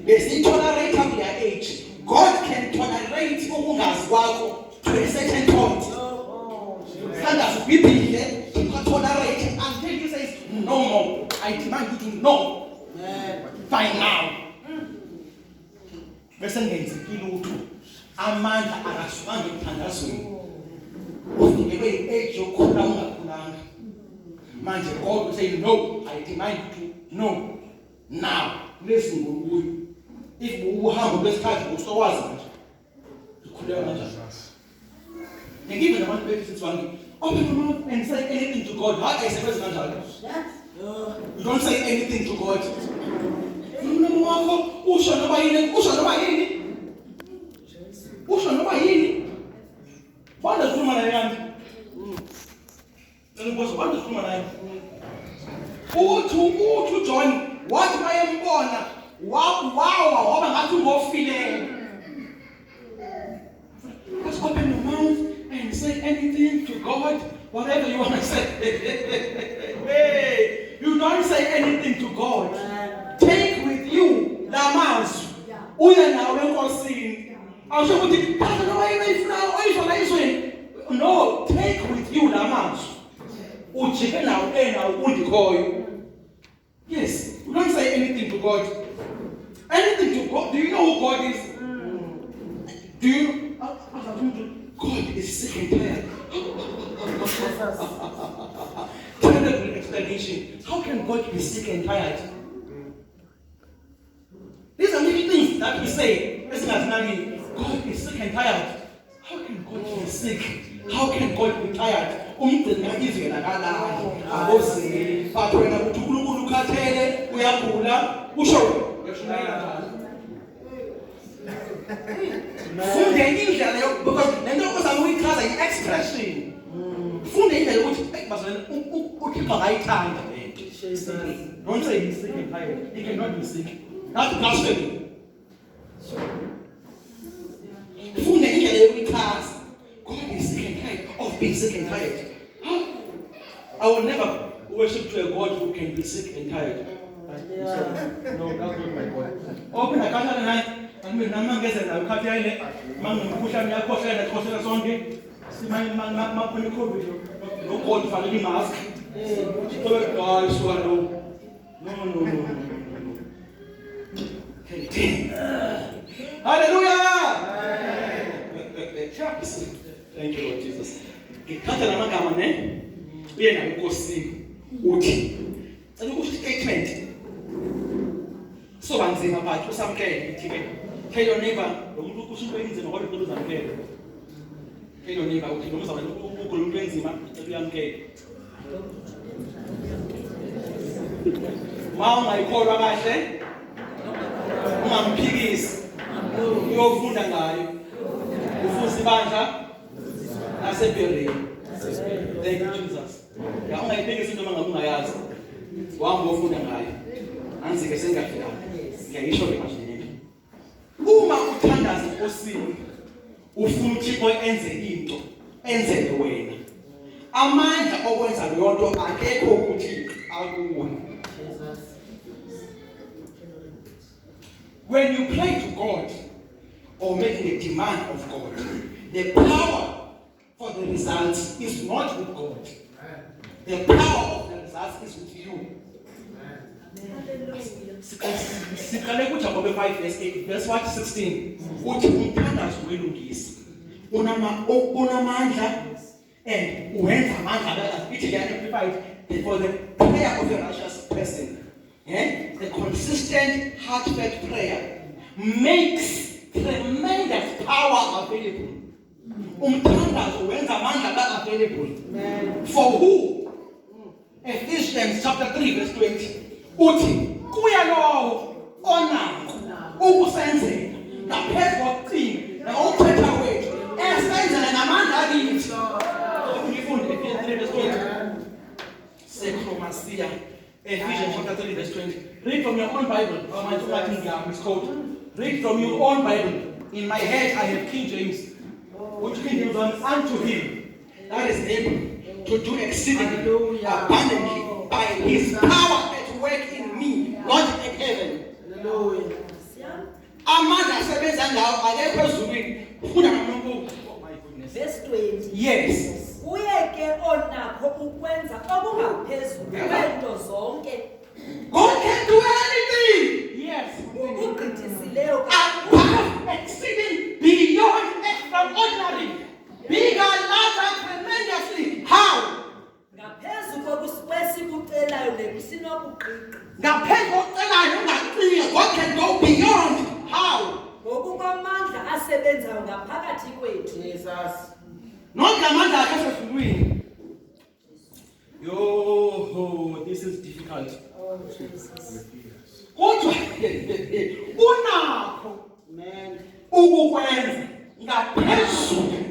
They still tolerate their age. God can tolerate ukungazi kwakho to a certain point. Standards we be here to tolerate until he says no more. I demand you to know. Fine now. Besengenzekile uthu amandla akaswanga emthandazweni. Ufikelwe i-age yokukhula ungakhulanga. Manje God will say no, I demand you to know. Now, listen ngokuyo. If uhamba kwesikhathi usowazi manje. Ukhuleka kanjani? Ngibe nabantu bethi sithi open your mouth and say anything to God. How I say kanjalo? You don't say anything to God. Unomo wakho usho noba yini? Usho noba yini? Usho noba yini? Banda sikhuluma naye kanti. Ngikuzwa banda sikhuluma naye. Uthu John wathi bayembona wawa ngoba ngathi ngofile. Just open your mouth and say anything to God, whatever you want to say. Hey, you don't say anything to God. Take with you the mouse. Uya nawe enkosini. Awusho ukuthi phela noma yifuna oyizona izweni. No, take with you the mouse. Ujike nawe undikhoyo. Yes, you don't say anything to God. Anything to God. Do you know who God is? Do you know? God is sick and tired. Terrible explanation. How can God be sick and tired? These are many things that we say. God is sick and tired. How can God be sick? How can God be tired? Umgcina izwe lakalala. Abose, batho wena uthi uNkulunkulu ukhathele, uyagula, usho yashayela njalo. Funde indlela because lento ozama ukuyichaza i-expression. Funde indlela ukuthi bazalwane uThixo akayithanda lento. Don't say he's sick and tired. He cannot be sick. That's blasphemy. Funde indlela yokuyichaza. God is sick and tired of being sick and tired. I will never worship to a God who can be sick and tired. No, that's not my God. Open a calendar night. Mimi namangeza na ukhathi yale mangumkhuhlane yakhohlela nakhohlela sonke simanye COVID no God fanele mask guys swallow no hallelujah thank you Lord Jesus ngikhatha namagama ne uye nayo enkosini uthi cela ukuthi statement so banzima bathi usamkele ithike tell your neighbor lo muntu ukusho into enzima kodwa ucela uzamkele. Tell your neighbor uthi lo muntu ukho lo muntu enzima ucela uyamkele. Ma ungayikholwa kahle ungamphikisi uyofunda ngayo ufuza ibandla laseBerea. Thank you Jesus. Ya ungayiphikisi into mangabe ungayazi wahamba ufunda ngayo anzi ke sengafika ngiyayisho le manje. Uma uthandaza enkosini ufuna uThixo enze into enzele wena amandla okwenza leyo nto akekho ukuthi akuwe. When you pray to God or making a demand of God, the power for the results is not with God. The power of the results is with you. Siqale kuJakobe 5 verse 8 verse 16 uthi umthandazo welungisi unamandla and uwenza amandla ithi ya amplified for the prayer of a righteous person. The consistent heartfelt prayer makes tremendous power available. Umthandazo wenza amandla available. For who? Ephesians chapter 3 verse 20 uthi kuya lo onako ukusenzela ngaphezu kocingo nawukhetha wethu esenzela namandla akithi. Uyifunde Ephesians 3 verse 20. Sekromasia Ephesians chapter 3 verse 20. Read from your own Bible. Read from your own Bible. In my head I have King James. Which King James on unto him that is able to do exceedingly abundantly by his power at work in me, not in heaven. Hallelujah. Amandla asebenza ngawo akekho ezulwini. Funda ngoNkulunkulu. Oh my goodness. Verse 20. Yes. Uye ke ona ngaphezulu kwento zonke. God can do anything. Yes. Ugqithisileyo Above, exceeding, beyond, extraordinary, bigger, larger, tremendously. How? ngaphezu kwesikucelayo nekusinokuqiqa. Ngaphezu kokucelayo ungaqina. God can go beyond. How? Ngokukwamandla asebenzayo ngaphakathi kwethu. Jesus. Not ngamandla akhe asezulwini. Yo, this is difficult. Oh Jesus. Kodwa unakho Amen. ukukwenza ngaphezulu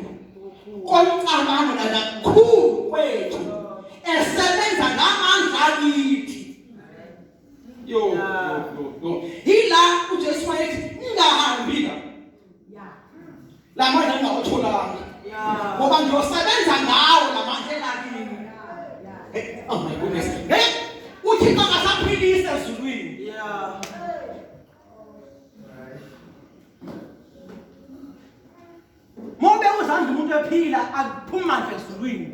komcabango nakakhulu kwethu esebenza ngamandla akithi. Yo. Yila uJesu wayethi ningahambi la. La mandla ngawutholanga. Ngoba ngiyosebenza ngawo la mandla akini. Oh my goodness. Uthixo akasaphilisa ezulwini. Yeah. Mobe uzandla umuntu ephila akuphuma amandla ezulwini.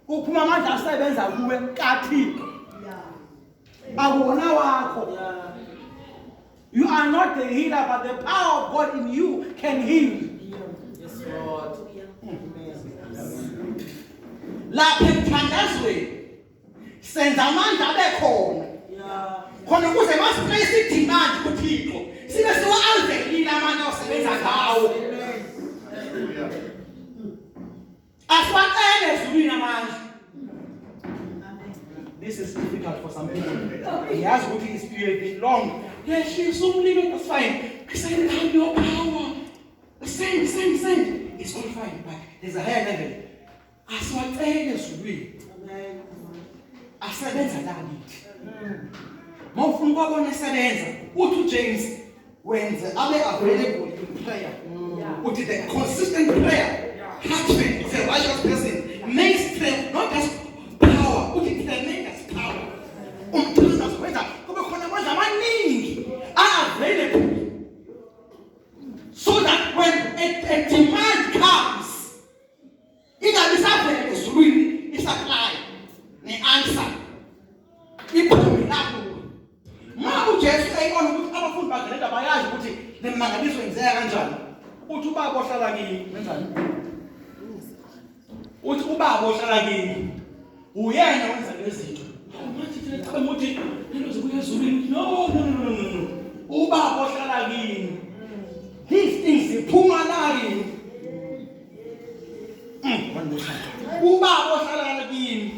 Uphuma amandla asebenza kuwe kaThixo. Akuwona wakho. Yeah. You are not the healer, but the power of God in you can heal. Yes, Lord. Lapha emthandazweni senza amandla abekhona. Yeah. Khona ukuze masiplace idemand kuThixo sibe siwa-alvelile amandla osebenza ngawo. Asiwacele ezulwini amandla. This is difficult for some people. He has what he is been long. Yes, she's umlilo, that's fine. Send out your power. Send. It's all fine, but there's a higher level. Asiwacele ezulwini. Amen. Asebenza ngakithi. Mawufuna ukubona esebenza, uthi uJames wenze abe available in prayer. Uthi the consistent prayer, heartfelt, of a righteous person makes prayer not just power, uthi tremendous power. Umthandazo wenza kube khona amandla amaningi available, so that when a demand comes, ingabe isavela ezulwini isapply ne-answer iphume lapho. Ma uJesu eyibona ukuthi abafundi bakhe lento abayazi ukuthi nemangaliso yenzeka kanjani. Uthi ubaba ohlala kimi wenzani? Uthi ubaba ohlala kimi uyena wenza lezi zinto. Manje thina ticabanga ukuthi lento zokuya ezulwini. No. Ubaba ohlala kimi. These things ziphuma la yini. Ubaba ohlala kimi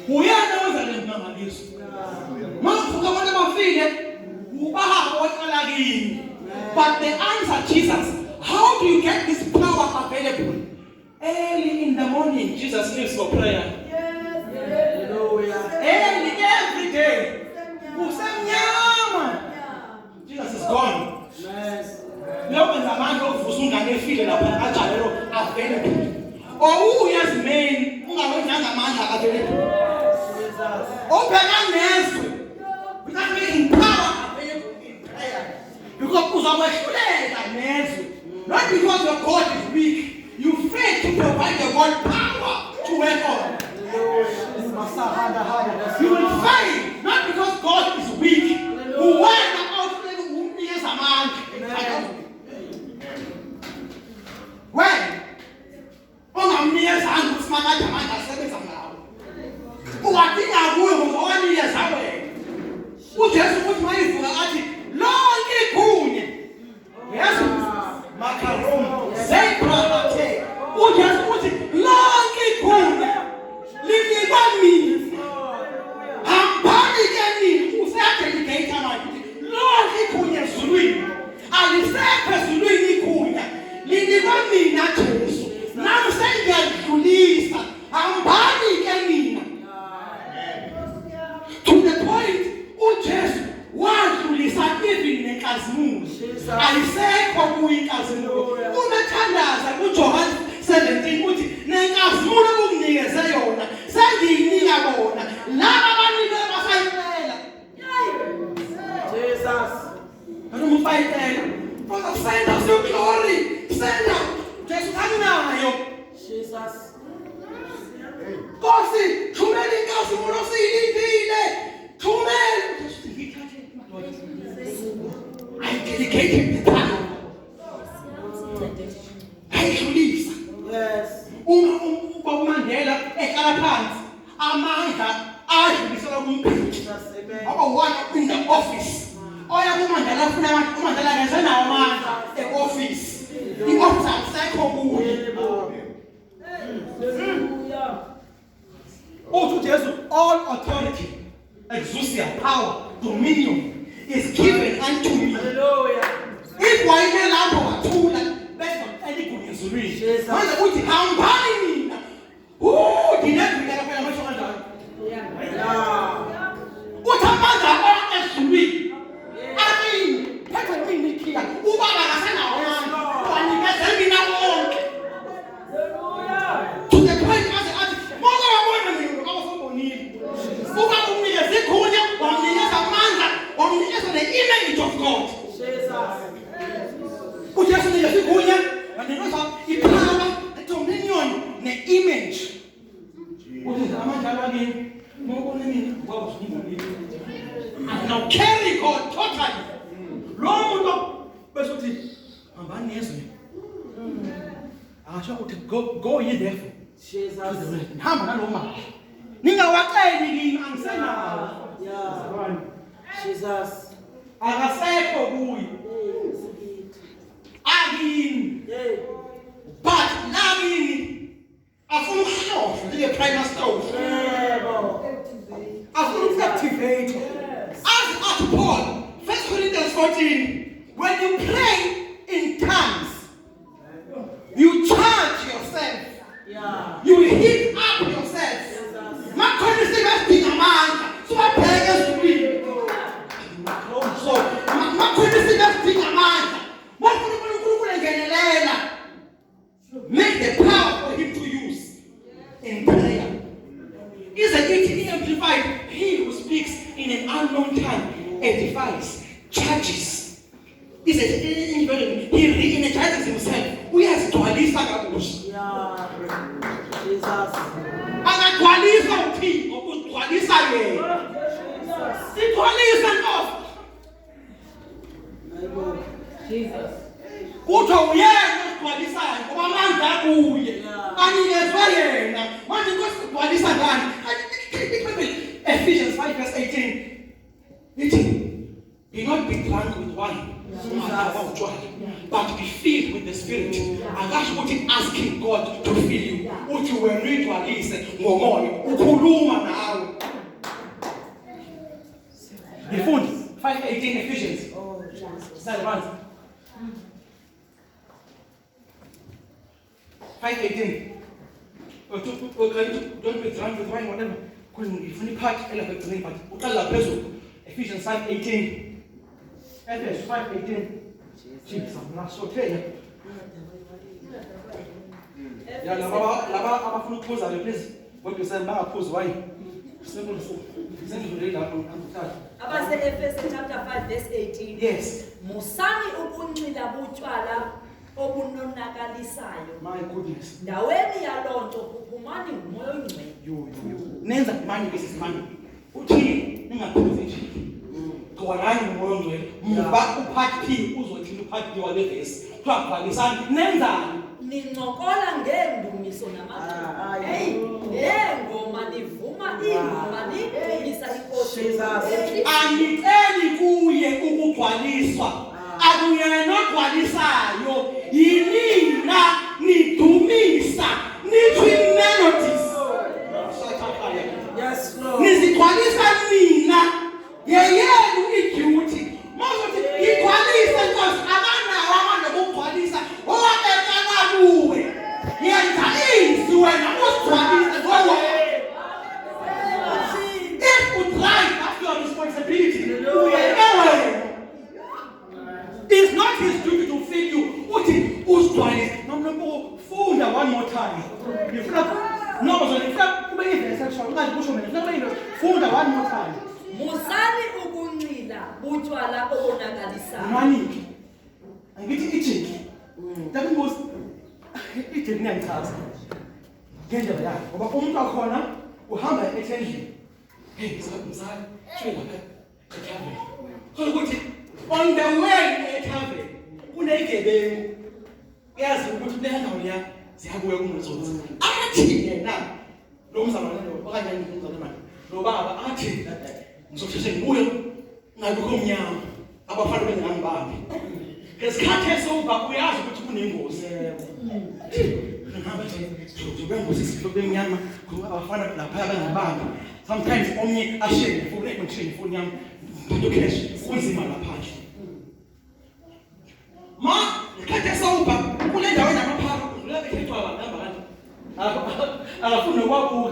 uyena wenza lento mangaliso. Mafuka abantu abafile ubaba ohlala kimi. But the answer, Jesus, how do you get this power available? Early in the morning, Jesus lives for prayer. Hallelujah. Early every day. Usemnyama. Jesus is gone. Yes. Lokho ngamandla okuvusa ungane efile lapha kanjalo available. Uyazi main ungawenza ngamandla available. Jesus. Obheka nezwe. Without making power available in prayer. Because uzawehluleka nezwe. Not because your God is weak. You fail to provide the God power to work on. You will fail, not because God is weak. When? Ayisekho kuyinkazimulo. Umethandaza kuJohn 17 uthi nenkazimulo obunginikeze yona sengiyinika bona laba abanike basayicela. Jesus. Anumufayitela. Father, send us your glory. Send us. Jesu kanayo. Jesus. Nkosi, thumela inkazimulo siyilinde dedicated the time. Ayidlulisa. Yes. Umandela ehlala phansi amandla adlulisela kumphethu. Jesus, amen. One in the office. Oya kuMandela ufuna abantu uMandela ngesenawo amandla eoffice. I-office ayisekho kuye. To Jesus, all authority, exousia, power, dominion is given unto me. Hallelujah. If wayine lapho wathula bese eligunya ezulwini. Jesus. Manje uthi hambani mina. Dinedlula phela amasho kanjalo. Yeah. Uthi amandla ezulwini. Amin. Phethe mina ikhiya. Ubaba akasenawo amandla. Wanikeza mina wonke. Hallelujah. To the point athi moka wabona mina abasebonile. Uba umnikeza igunya, wamnikeza amandla, wamnikeza the image of God. Jesus. uJesu niyasigunya wanikeza ipower, dominion ne-image. Uthi amandla akini mawubona mina ubaba usumbonile. And now carry God totally. Lo muntu bese uthi hambani nezwe. Asho ukuthi go ye therefore. Jesus. Hamba nalo mali. Ningawaceli kimi angisenawo. Yeah. Jesus. Akasekho kuye. Akini. Yeah. But nakini afuna ukuhlola njenge prime stove. Afuna uku-activate. As Paul, 1 Corinthians 14, when you pray in tongues, you charge yourself. Yeah. You heat up yourself. Makhona isikhathi amandla. So abheke ezulwini. So makhona isikhathi amandla. Mafuna uNkulunkulu engenelela. Make the power for him to use in prayer. Isn't it amplified? He who speaks in an unknown tongue edifies, charges. He re-energizes himself. Uyazigcwalisa kabusha. Yeah. Jesus. Akagcwalisa uThixo, uzigcwalisa yena. Sigcwalisa Nkosi. Jesus. Kuthiwa uyena osigcwalisayo ngoba amandla kuye. Anikezwe yena. Manje Nkosi sigcwalisa ngani? Ephesians 5:18. Ithi, be not be drunk with wine. But be filled with the Spirit. Akasho ukuthi asking God to fill you. Uthi wena uyigcwalise ngomoya, ukhuluma nawe. Ngifundi 5:18 Ephesians. Oh, Jesus. Salvanza. 5:18. Don't be drunk with wine, whatever. Ngifuna ipart elabhekene but uqala phezulu. Ephesians 5:18. Ephesians 5:18. Jesus, nasothela. Ya laba abafuna ukuphuza le please. Kodwa bangaphuzi wine. Sendlule lapho ngikuthatha. Abase Ephesians chapter 5 verse 18. Yes. Musani ukunxila butywala obunonakalisayo. My goodness. Ndaweni yalonto kuphumani ngumoya ongcwele. Yo. Nenza imani besisimani. Uthini ningaphuzi nje. Gcwalani ngomoya ongcwele. Muba uphathi P uzothina uphathi wale verse. Kwabhalisani nenzani? Nincokola ngendumiso namagama. Hey, ngoma nivuma ingoma nidumisa inkosi. Aniceli kuye ukugcwaliswa. Akuyena ogcwalisayo. Yinina nidumisa. Nithi melodies. Yes, Lord. Nizigcwalisa nina. Yeyenu iduty. Manje igcwalisa Nkosi abanawo amandla okugcwalisa. Owabekana kuwe. Yenza izwi wena usigcwalise ngowe. If you drive, that's your responsibility. It's not his duty to feed you. Uthi usigcwalise. Nomlomo funda one more time. Ngifuna kube ivesi esho ukade kusho mina. Ngifuna funda one more time. Musani ukunxila butywala obonakalisayo. Maniki. Angithi ijiki. Ndakumbuza. Ijiki niyangichaza. Ngendlela yakhe. Ngoba umuntu wakhona uhamba ethendlini. Hey, mzali, shwe lapha. Ukuthi On the way eThaveni kunegebengu. Uyazi ukuthi kule ndawo ya siyakuya kunotsotsi. Athi yena lo Mzamba lo okanye ngizokwenza manje. Lo baba athi ngizosheshe ngibuye ngakho mnyama abafana bengangibambi. Ngesikhathi esoba uyazi ukuthi kunengozi. Ngihamba nje ngibengozi sifike emnyama abafana lapha bengibambi. Sometimes omnye ashele ufune ngishele ifoni yami. Ndokesh kunzima lapha nje. Ma ngesikhathi esoba kule ndawo enamaphara kudlula bekhethwa abahamba kanti. Akafuna nokwabuka.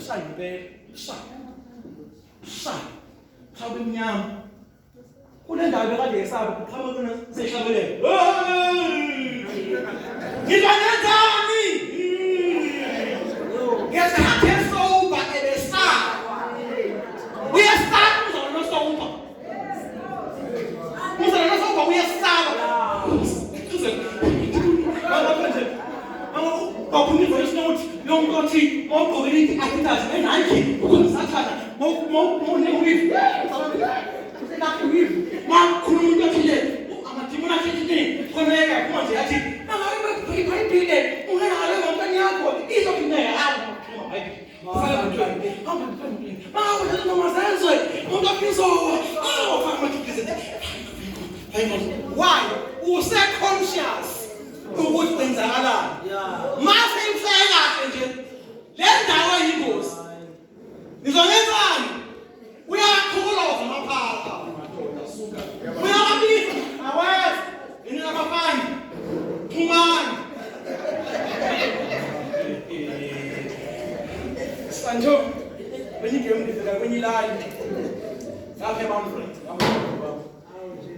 Shaya impela. Shaya. Chabe emnyama. Kule ndawo bekade yesaba kuqhamuka kuna sehlabelela. Ngizanenzani? Ngesikhathi esoba ebesaba. Uyesaba uzona nosoba. Uzona nosoba uyesaba. Bakuni voice note yongothi ogqokile akutazi enanki ukusathana mawunewivi selakho wivi makhuluma into ethile amadimona athile khoneka manje yathi angabe bayibhile ungenalo ngomntwana yakho izophinda hawo fala mntwana hamba mntwana mawu lezi noma zenzwe umuntu afizowa faka mathiphize why use-conscious ukuthi kwenzakalani mase imhleka kahle nje le ndawo ayingozi nizongenzani uyakhuluza amaphaka madoda suka uyababika awazi yini abafana thumani sanjo benike umdivela kwenye ilali lapha ebantwini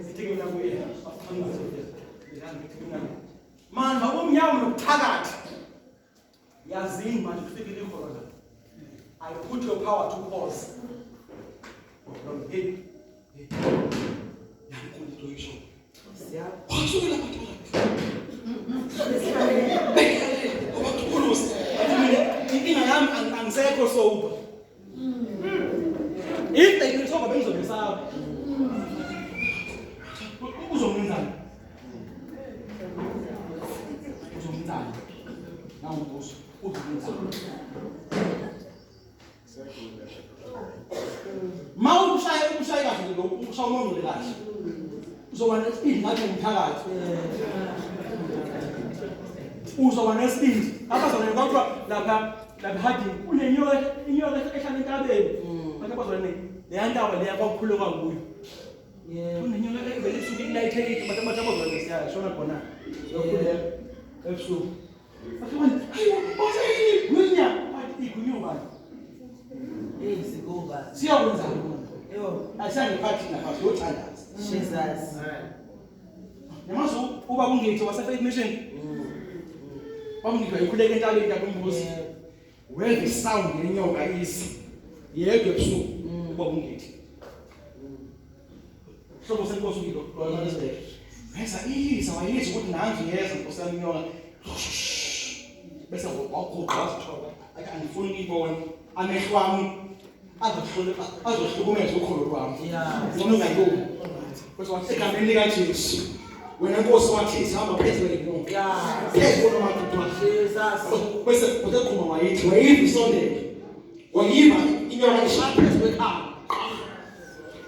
ngithike nakuye afanga man babomnyama nokuthakathi yazini manje kufikile ikhona I put your power to pause hey yankulu yisho kwasukela bathakathi obathulusi inkinga yami angisekho soba if they can talk about ngizobesaba uzomenzani Não, moço, mal puxar gato, puxar o nome dele. Usa o speed, não tem talento. Usa o speed. A pessoa não encontra la hadi. O nenhum é que nem cabelo. Mas a pessoa nem anda a olhar para o pulo para o bui. O nenhum é que ele subir lá e tem mas a pessoa não se acha, só na cona. Eu puder, eu subo. Você gunya, vai gunya vai. Ei, segunda. Se eu usar, eu achei parte na casa outra. Jesus. Mas o babunguete você fez mexendo. Babunguete eu cuidei da lei da bumbuzi. Where the sound in your eyes. Yeah, que isso. O babunguete. Só você conseguiu. Essa aí, essa aí, isso muito nada, essa você não bese awuqhubha angifuni ngibone amehlo wami azohlukumeza ukholo lwami noma ngayiboni bese wathi egameni lika Jesu wena Nkosi wathi sihamba phezulu ngenyongo phezulu mathupha Jesus bese utekhuma wayithi wayiva isondele wayiva inyongo ishaya phezulu kwekhaya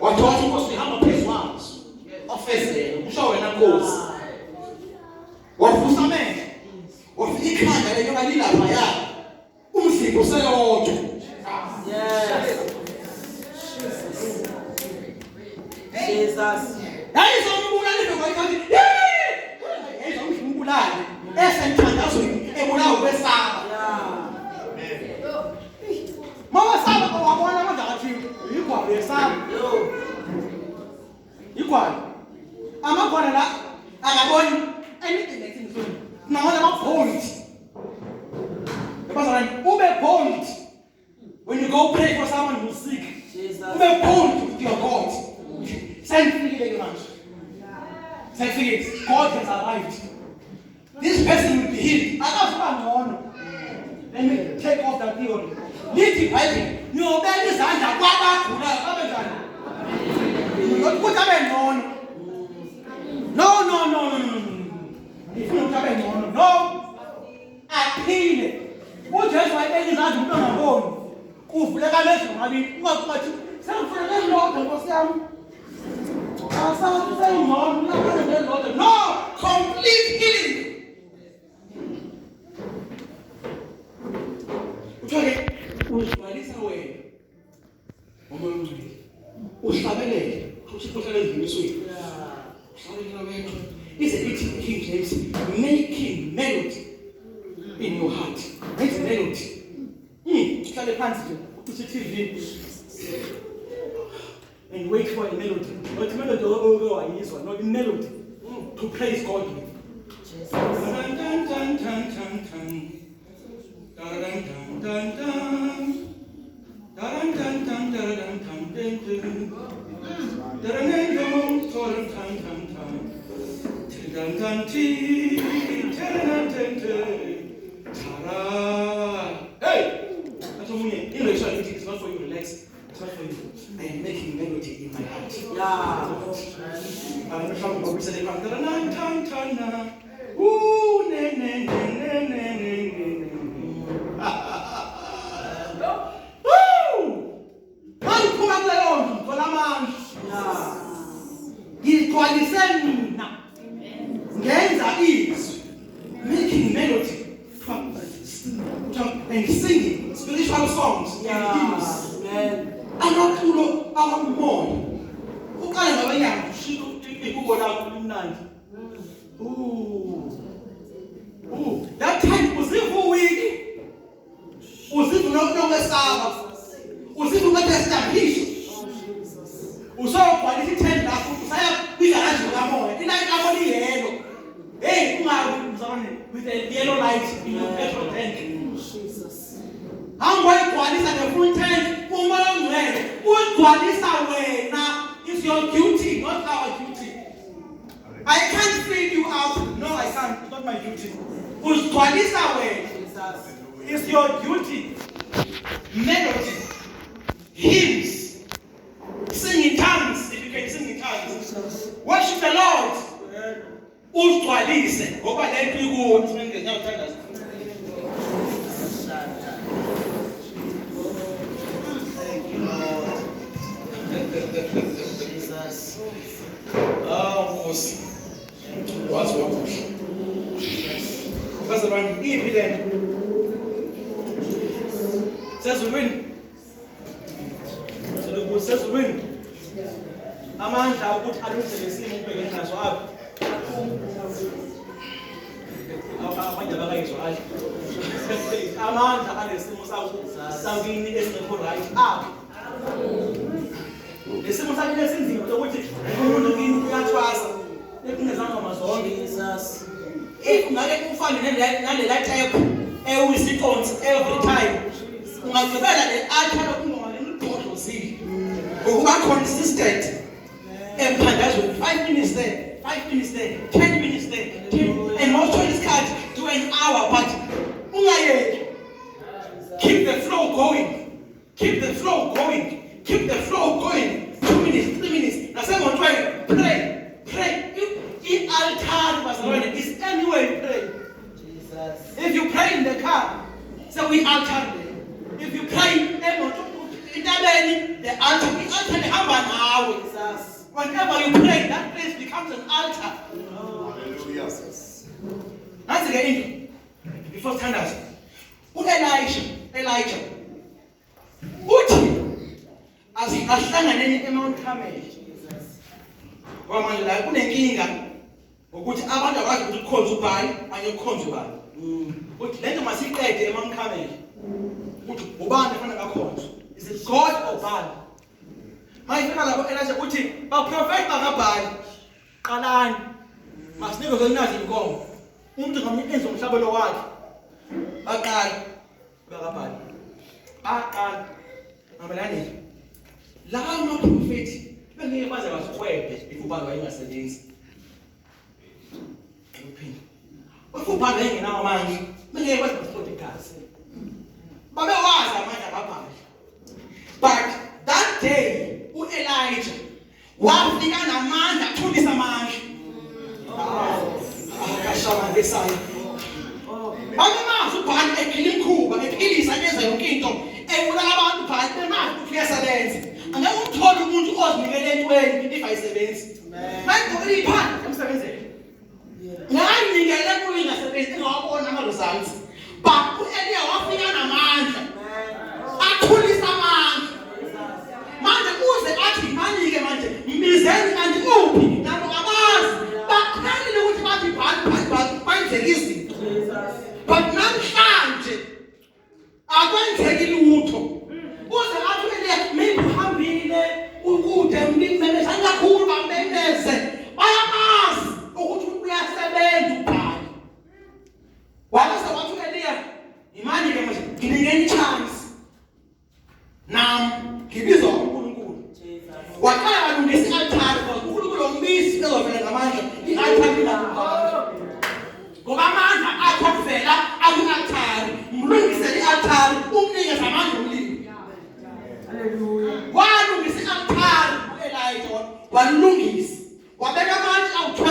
wathi Nkosi ihamba phezulu wazo ofezele kusho wena Nkosi wavusa amehlo wafika ikhanda lenyonga lilapha yakho umzimba useyodwa Jesus yayizombulala ibekwayithi yayizombulala esemthandazweni ebulawa kwesaba mama saba wabona manje ngathi igwalo yesaba igwalo amagwala la akaboni anything that's in front now I'm bold. Ube bold when you go pray for someone who's sick. Ube bold with your God. Send feeling much. Send feelings. God has arrived. This person will be healed. I don't want to. Let me take off that theory. Lead the Bible. You obey this hand. ukuthi abe ngcono. No. Ifuna ukuthi abe ngcono. No. Aphile. UJesu wayebeka izandla umuntu ongaboni. Kuvuleka amehlo ngabili. Ungathi sengifuna lelodwa Nkosi yami. No, complete healing. Okay, uzibhalisa wena. Umoya ongcwele. Uhlabelele. Usikhuthalela ezimisweni. Uhlabelele wena. Is it King James making melody in your heart? It's melody. Uhlale phansi nje. Usithi and wait for a melody. Not melody not melody. To praise God with. Hey! That's what English it's not for you, relax. It's not for you. I am making melody in my heart. I'm talking about recently. Making melody and singing spiritual songs and hymns. Amaculo awamoya. Uqale ngabenyanga ushilo ikubona kumnandi. That time uzivu week. Uzivu nokwesaba. Uzivu establish. Usawubhalisa ithenda lakho usaya kwigarage kamoya. Ilayi lakho liyelo. Hey, with a yellow light in your petrol tank. Jesus. I'm going to the full tank. It's your duty, not our duty. I can't feed you out. No, I can't. It's not my duty. It's your duty. Melody, hymns, sing in tongues if you can sing in tongues. Worship the Lord. Uzigcwalise ngoba lento ikuwo singeke ngiyawuthanda. Thank you Lord. Jesus. Nkosi. Wazi wakuhle. Bazalwane iphi lento? Sezulwini. Sezulwini. Amandla ukuthi alungise lesimo ubheke naso apha. Amandla alesimo sakini esingekho right up. Lesimo sakini esinzima ukuthi umuntu kini uyathwasa ekungezanga mazonke Jesus. If ngake kufane nale type ewisitons every time. Ungagcibela le altar lokungoma lemibhodlo zini. Ukuba consistent. Emphandazweni 5 minutes there. 5 minutes there, 10 minutes there, 10, and most of this card do an hour, but keep the flow going, keep the flow going, keep the flow going. 2 minutes, 3 minutes. Now someone try, pray. In altar is anywhere you pray. Jesus. If you pray in the car, so we altar there. If you pray in the altar, Jesus. Whenever you pray, that place becomes an altar. Hallelujah. That's again. Before standards. Elijah. Uthi asihlangane eMount Carmel. Kwamanje la kunenkinga ukuthi abantu abazi ukuthi ukhonza ubani, anyekhonza ubani. Uthi lento masiqede eMount Carmel. Uthi ubani efana kakhonza. Is it God or Baal? Mayifika lapho Elijah uthi baprofeta ngabhali qalani masinike zonazi inkomo umuntu ngamunye enze umhlabelo wakhe baqala bakabhali ngabalani la amaprofeti bengeke baze basikwebe ifubani wayingasebenzi uphini ufubani engenawo manje bengeke baze basikwebe igazi babewazi amandla kabhali. But that day Elijah wafika namandla athulisa amandla akashaba ngesayo Amamazi ubhali ephila imkhuba ephilisa ngenza yonke into ebulala abantu bhali bemazi ukuthi kuyasebenza angeke umthole umuntu ozinikele entweni if ayisebenzi manje iphansi emsebenzini ngayinikele kuyo ingasebenzi ingawabona amalozansi but uEliya wafika namandla athulisa amandla manje uze athi manike manje mbizeni kanti uphi nabo abazi bakhalile ukuthi bathi bhali kwenzeka izinto but namhlanje akwenzeki lutho uze athi mina uhambile ukude ngimemeze kakhulu bamemeze bayamazi ukuthi uyasebenza ubhali wabase wathi uEliya imani ke manje nginikeni chance nam ngibizwa uNkulunkulu waqala walungisa i-altar because uNkulunkulu umbisi ezovela ngamandla i-altar ilapha ngoba amandla akho kuvela aku-altar mlungisele i-altar umnike zamandla umlimi walungisa i-altar u-Elijah walungisa wabeka amanzi awu-12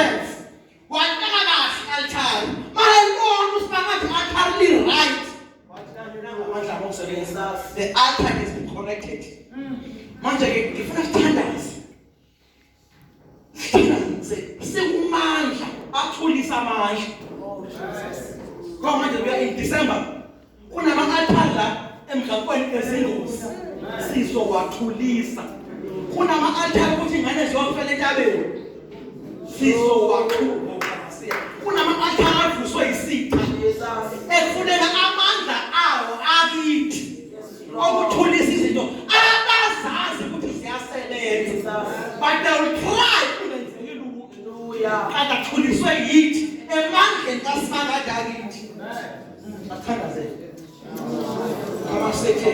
wabeka kahle i-altar mayelibona usibakathi i-altar li-right amandla amokusebenza the altar has been connected manje ke ngifuna sithandaze sekumandla athulisa amandla ngoba manje we are in December kunama-altar la emgaqweni ezingozi sizowathulisa kunama-altar ukuthi ingane ziyofela entabeni sizowathulisa kunama-altar avuswe yisitha efuneka amandla awo akithi okuthulisa izinto abazazi ukuthi ziyasebenza but they will try kungenzeki lutho kanti athuliswe yithi emandleni kaSibakade akithi athandazeke amasethe